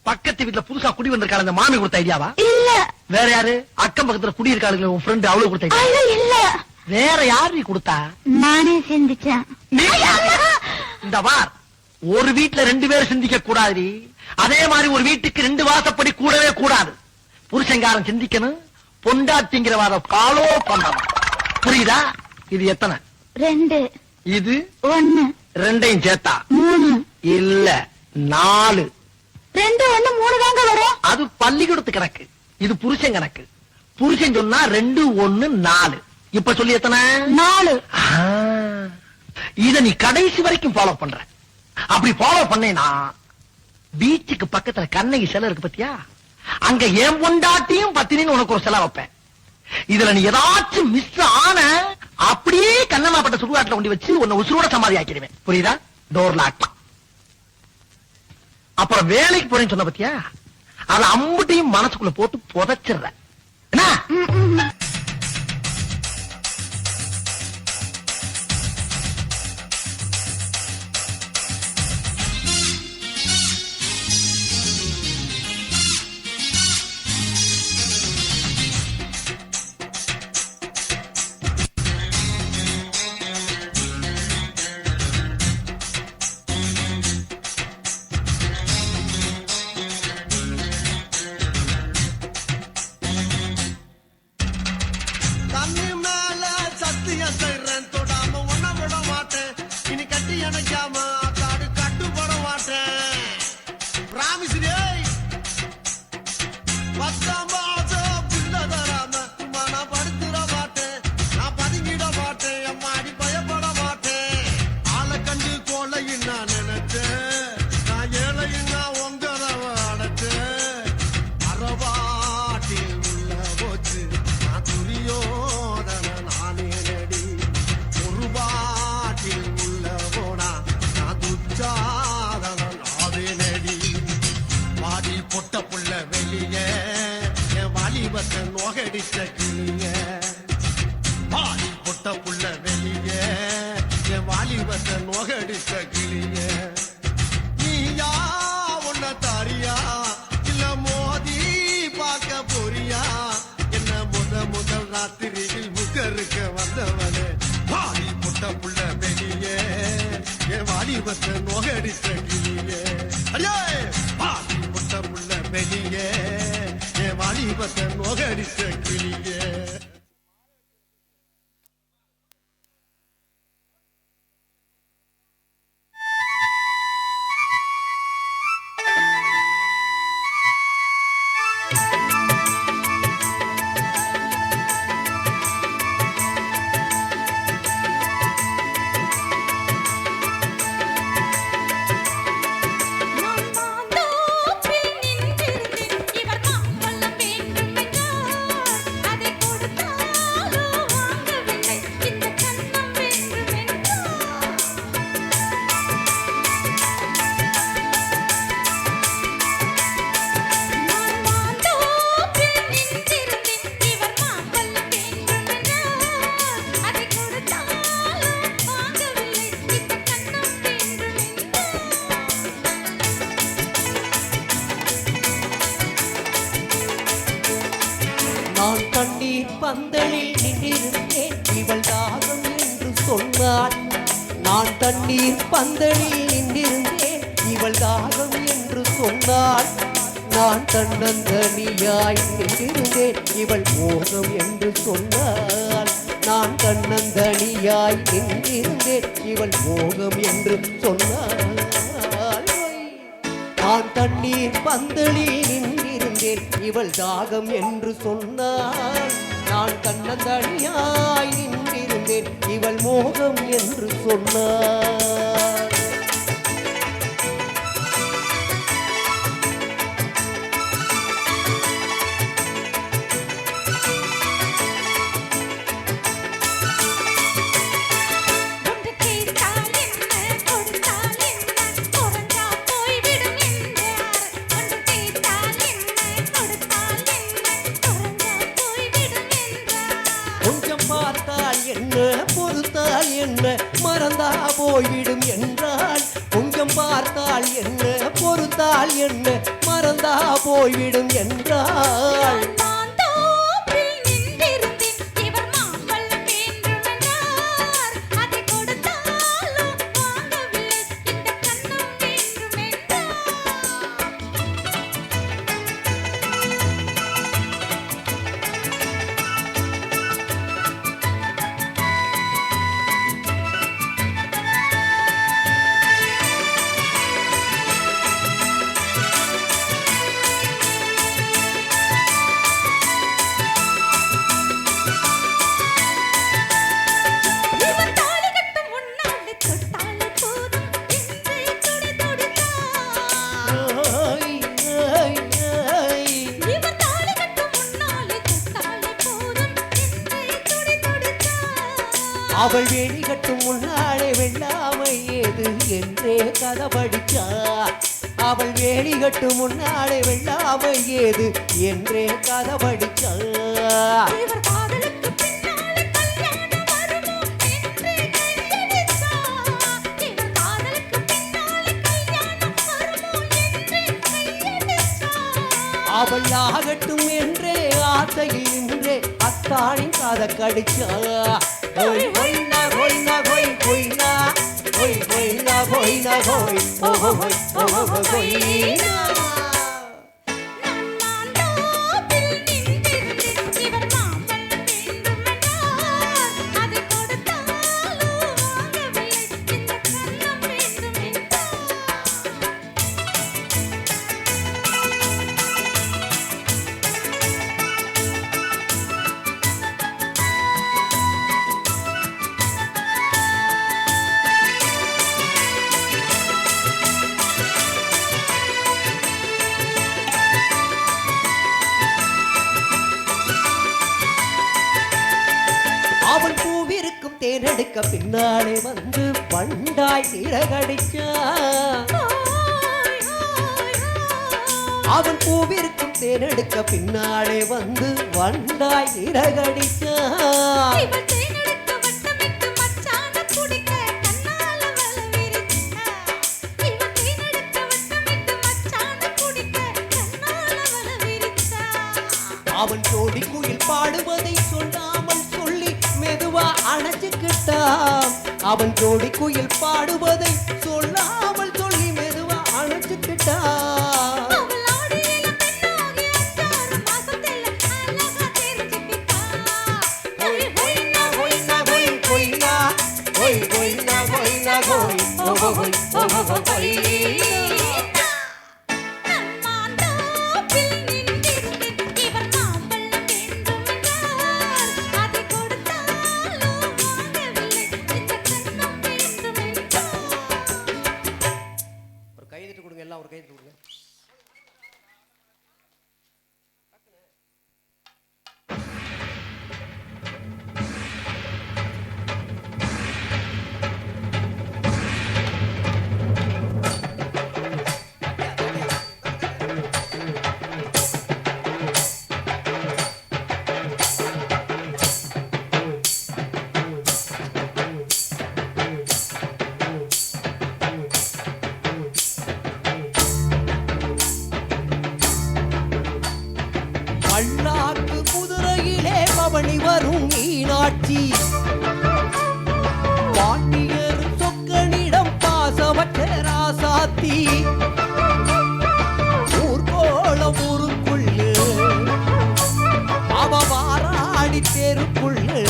பக்கத்து வீட்டுல புதுசா குடி வந்திருக்காள் அந்த மாமி கொடுத்த ஐடியாவா? இல்ல. வேற யாரு? அக்கம் பக்கத்துல குடி இருக்காளுங்க உன் ஃப்ரெண்ட், அவளுக்கு கொடுத்த ஐடியா? இல்ல. வேற யாரு நீ கொடுத்தா? நானே சிந்திச்சேன். இந்த வார் ஒரு வீட்டுல 2 பேர் சிந்திக்க கூடாது. அதே மாதிரி ஒரு வீட்டுக்கு 2 வாசப்படி கூடவே கூடாது. புருஷங்காரன் சிந்திக்கணும், பொண்டாட்டிங்கிறவாத காலோ பண்ணணும். புரியுதா? இது எத்தனை? 2. இது 1. 2ஐயும் சேர்த்தா 3. இல்ல 4. 2 1 3 தாங்க வரும். அது பள்ளிக்கூடத்து கணக்கு, இது புருஷன் கணக்கு. புருஷன் சொன்னா 2 1 4. இப்ப சொல்லி எத்தனை? 4. இத நீ கடைசி வரைக்கும் ஃபாலோ பண்ற. அப்படி ஃபாலோ பண்ணேனா பீச்சுக்கு பக்கத்துல கண்ணகி சிலை இருக்கு பத்தியா, அங்க என் பொண்டாட்டியும் பத்தினின்னு உனக்கு ஒரு சிலை வைப்பேன். இதுல நீ ஏதாச்சும் மிஸ் ஆன அப்படியே கண்ணமாப்பட்ட சுடுகாட்டுல கொண்டு வச்சு உன்னை உசுரோட சமாதி ஆக்கிடுவேன். புரியுதா? Door lock. அப்புறம் வேலைக்கு போறேன்னு சொன்ன பத்தியா, அத அம்புட்டையும் மனசுக்குள்ள போட்டு புதைச்சிடுற. என்ன? வச்ச நோகடிச்ச கிளிய வாலி பொட்ட புள்ள வெளிய என் வாலி வச்ச நோகடிச்ச கிளிய நீயா உன்ன தாரியா இல்ல மோதி பார்க்க போறியா என்ன முதல் ராத்திரியில் முகருக்க வந்தவனே வாலி பொட்ட புள்ள வெளிய என் வாலி வச்ச நோகடிச்ச கிளிய ஐயே வாலி பொட்ட புள்ள வெளிய என் வாலி வச்ச நோகடிச்ச கிளிய நான் தண்ணீர் பந்தலில் நின்றிருந்தேன் இவள் தாகம் என்று சொன்னாள். நான் தண்ணீர் பந்தலில் நின்றிருந்தேன் இவள் தாகம் என்று சொன்னாள். நான் தன்னந்தனியாய் நின்றிருந்தேன் இவள் மோகம் என்று சொன்னாள். நான் தன்னந்தனியாய் நின்றிருந்தேன் இவள் மோகம் என்று சொன்னாள். நான் தண்ணீர் பந்தலில் நின்றிருந்தேன் இவள் தாகம் என்று சொன்னாள். நான் தன்னந்தனியாய் நின்றிருந்தேன் இவள் மோகம் என்று சொன்னாள். கொஞ்சம் பார்த்தால் என்ன பொறுத்தால் என்ன மறந்தா போய்விடும் என்றால். கொஞ்சம் பார்த்தால் என்ன பொறுத்தால் என்ன மறந்தா போய்விடும் என்றால். அவள் வேணி கட்டும் முன்னாலே வெள்ளாமை ஏது என்றே கதை படிச்சார். அவள் வேணி கட்டும் முன்னாலே வெள்ளாமை ஏது என்றே கதை படிச்சார். அவள் ஆகட்டும் என்றே ஆசையில் நின்றே அத்தானின் காதை கடிச்சா. Hoy hoy na hoy na hoy hoy na hoy hoy na hoy na hoy oh oh hoy oh oh hoy na. தேனெடுக்க பின்னாலே வந்து பண்டாய் சிறகடிச்சா. அவன் பூவிருக்கும் தேனெடுக்க பின்னாலே வந்து வண்டாய் இறகடிக்க இவள் தேனெடுக்க வட்டமிட்டு மச்சான குடிக்க கண்ணால வல விரிச்சா. இவள் தேனெடுக்க வட்டமிட்டு மச்சான குடிக்க கண்ணால வல விரிச்சா. அவன் ஜோடி குயில் பாடுவதை சொல்லாமல் சொல்லி மெதுவா அணைச்சுக்கிட்டா அவன் ஜோடி குயில் பாடுவதை சொல்லாமல் சொல்லி மெதுவா அணைச்சுக்கிட்டா அவள் ஆடியில பெண்ணாகி 6 மாசத்துல அழகா தெரிஞ்சுக்கிட்டா. ஹொய் ஹொய்னா ஹொய்னா ஹொய் ஹொய்னா ஹொய் ஹொய்னா ஹொய்னா ஹொய் ஓஹோ ஹொய் ஓஹோ ஹொய் நம்மாந்தோப்பில் நின்றிருந்து இவர் மாம்பழம் வேண்டுமென்றார். அதை கொடுத்தாலும் வாங்கவில்லை. இந்த கண்ணம் வேண்டுமென்றார். ஒரு கைதட்டு கொடுங்க எல்லாம் ஒரு கைதட்டு கொடுங்க பல்லாக்கு குதிரையிலே பவனி வரும் மீனாட்சி பாண்டியர் சொக்கனிடம் பாசமற்ற ராசாத்தி ஊர்கோளம் ஊருக்குள்ளே அவ வாராடி தெருக்குள்ளே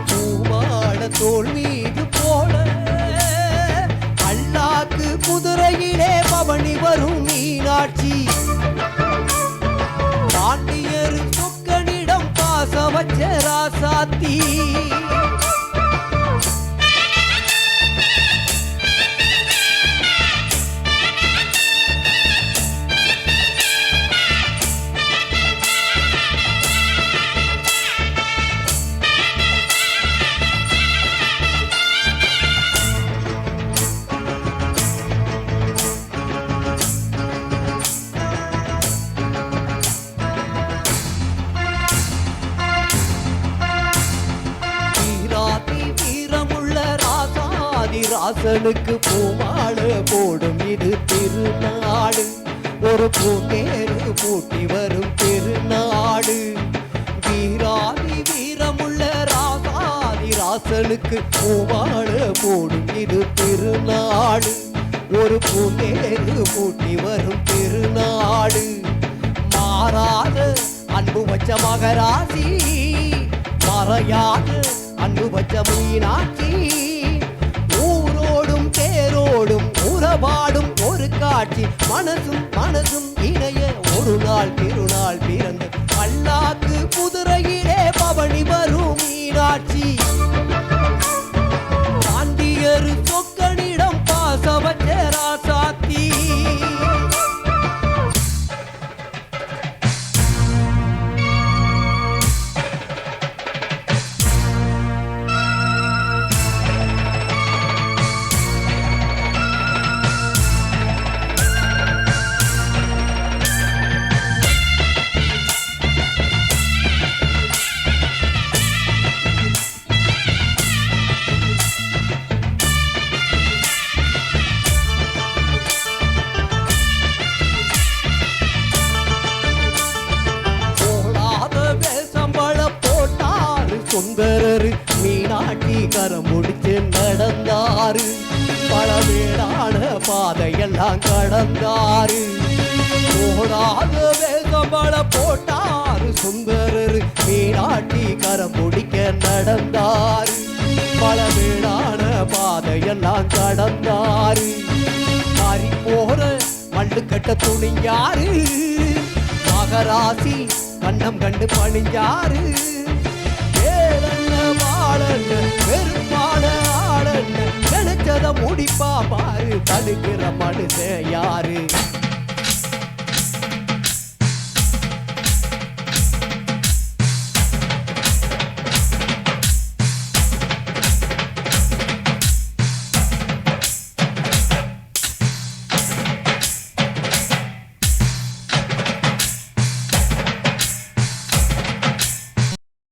பூவாட தோல் மீது போல பல்லாக்கு குதிரையிலே பவனி வரும் மீனாட்சி பாண்டியர் சொக்கனிடம் பாசமற்ற ராசாத்தி வீராதி வீரமுள்ள ராசாதி ராசனுக்கு பூமாலை போடும் இது திருநாடு ஒரு பூந்தேரு பூட்டி வரும் திருநாடு வீராதி வீரமுள்ள ராசாதி ராசனுக்கு பூமாலை போடும் இது திருநாடு ஒரு பூந்தேரு பூட்டி வரும் திருநாடு மாறாத அன்பு வச்ச மகராசி மறையாத அன்பு வச்ச மீனாட்சி ஊரோடும் தேரோடும் உறவாடும் ஒரு காட்சி மனசும் மனசும் இணைய ஒரு நாள் திருநாள் பிறந்த பல்லாக்கு குதிரையிலே பவனி வரும் மீனாட்சி பாண்டியர் சொக்கனிடம் பாசமற்ற ராசாத்தி சுந்தரரு மீனாட்சி கரம் முடிச்சு நடந்தாரு பழவேடான பாதையெல்லாம் கடந்தாரு ஓடாத வேகம்பள போட்டாரு சுந்தரரு மீனாட்சி கரம் முடிக்க நடந்தாரு பழவேடான பாதையெல்லாம் கடந்தாரு மாறி போற மல்லு கட்ட துணிஞ்சாரு மகராசி கண்டம் கண்டு பணிஞ்சாரு பெருமான ஆளன்னு நினைச்சத முடிப்பா பாரு தடுக்கிற மனுஷன் யாரு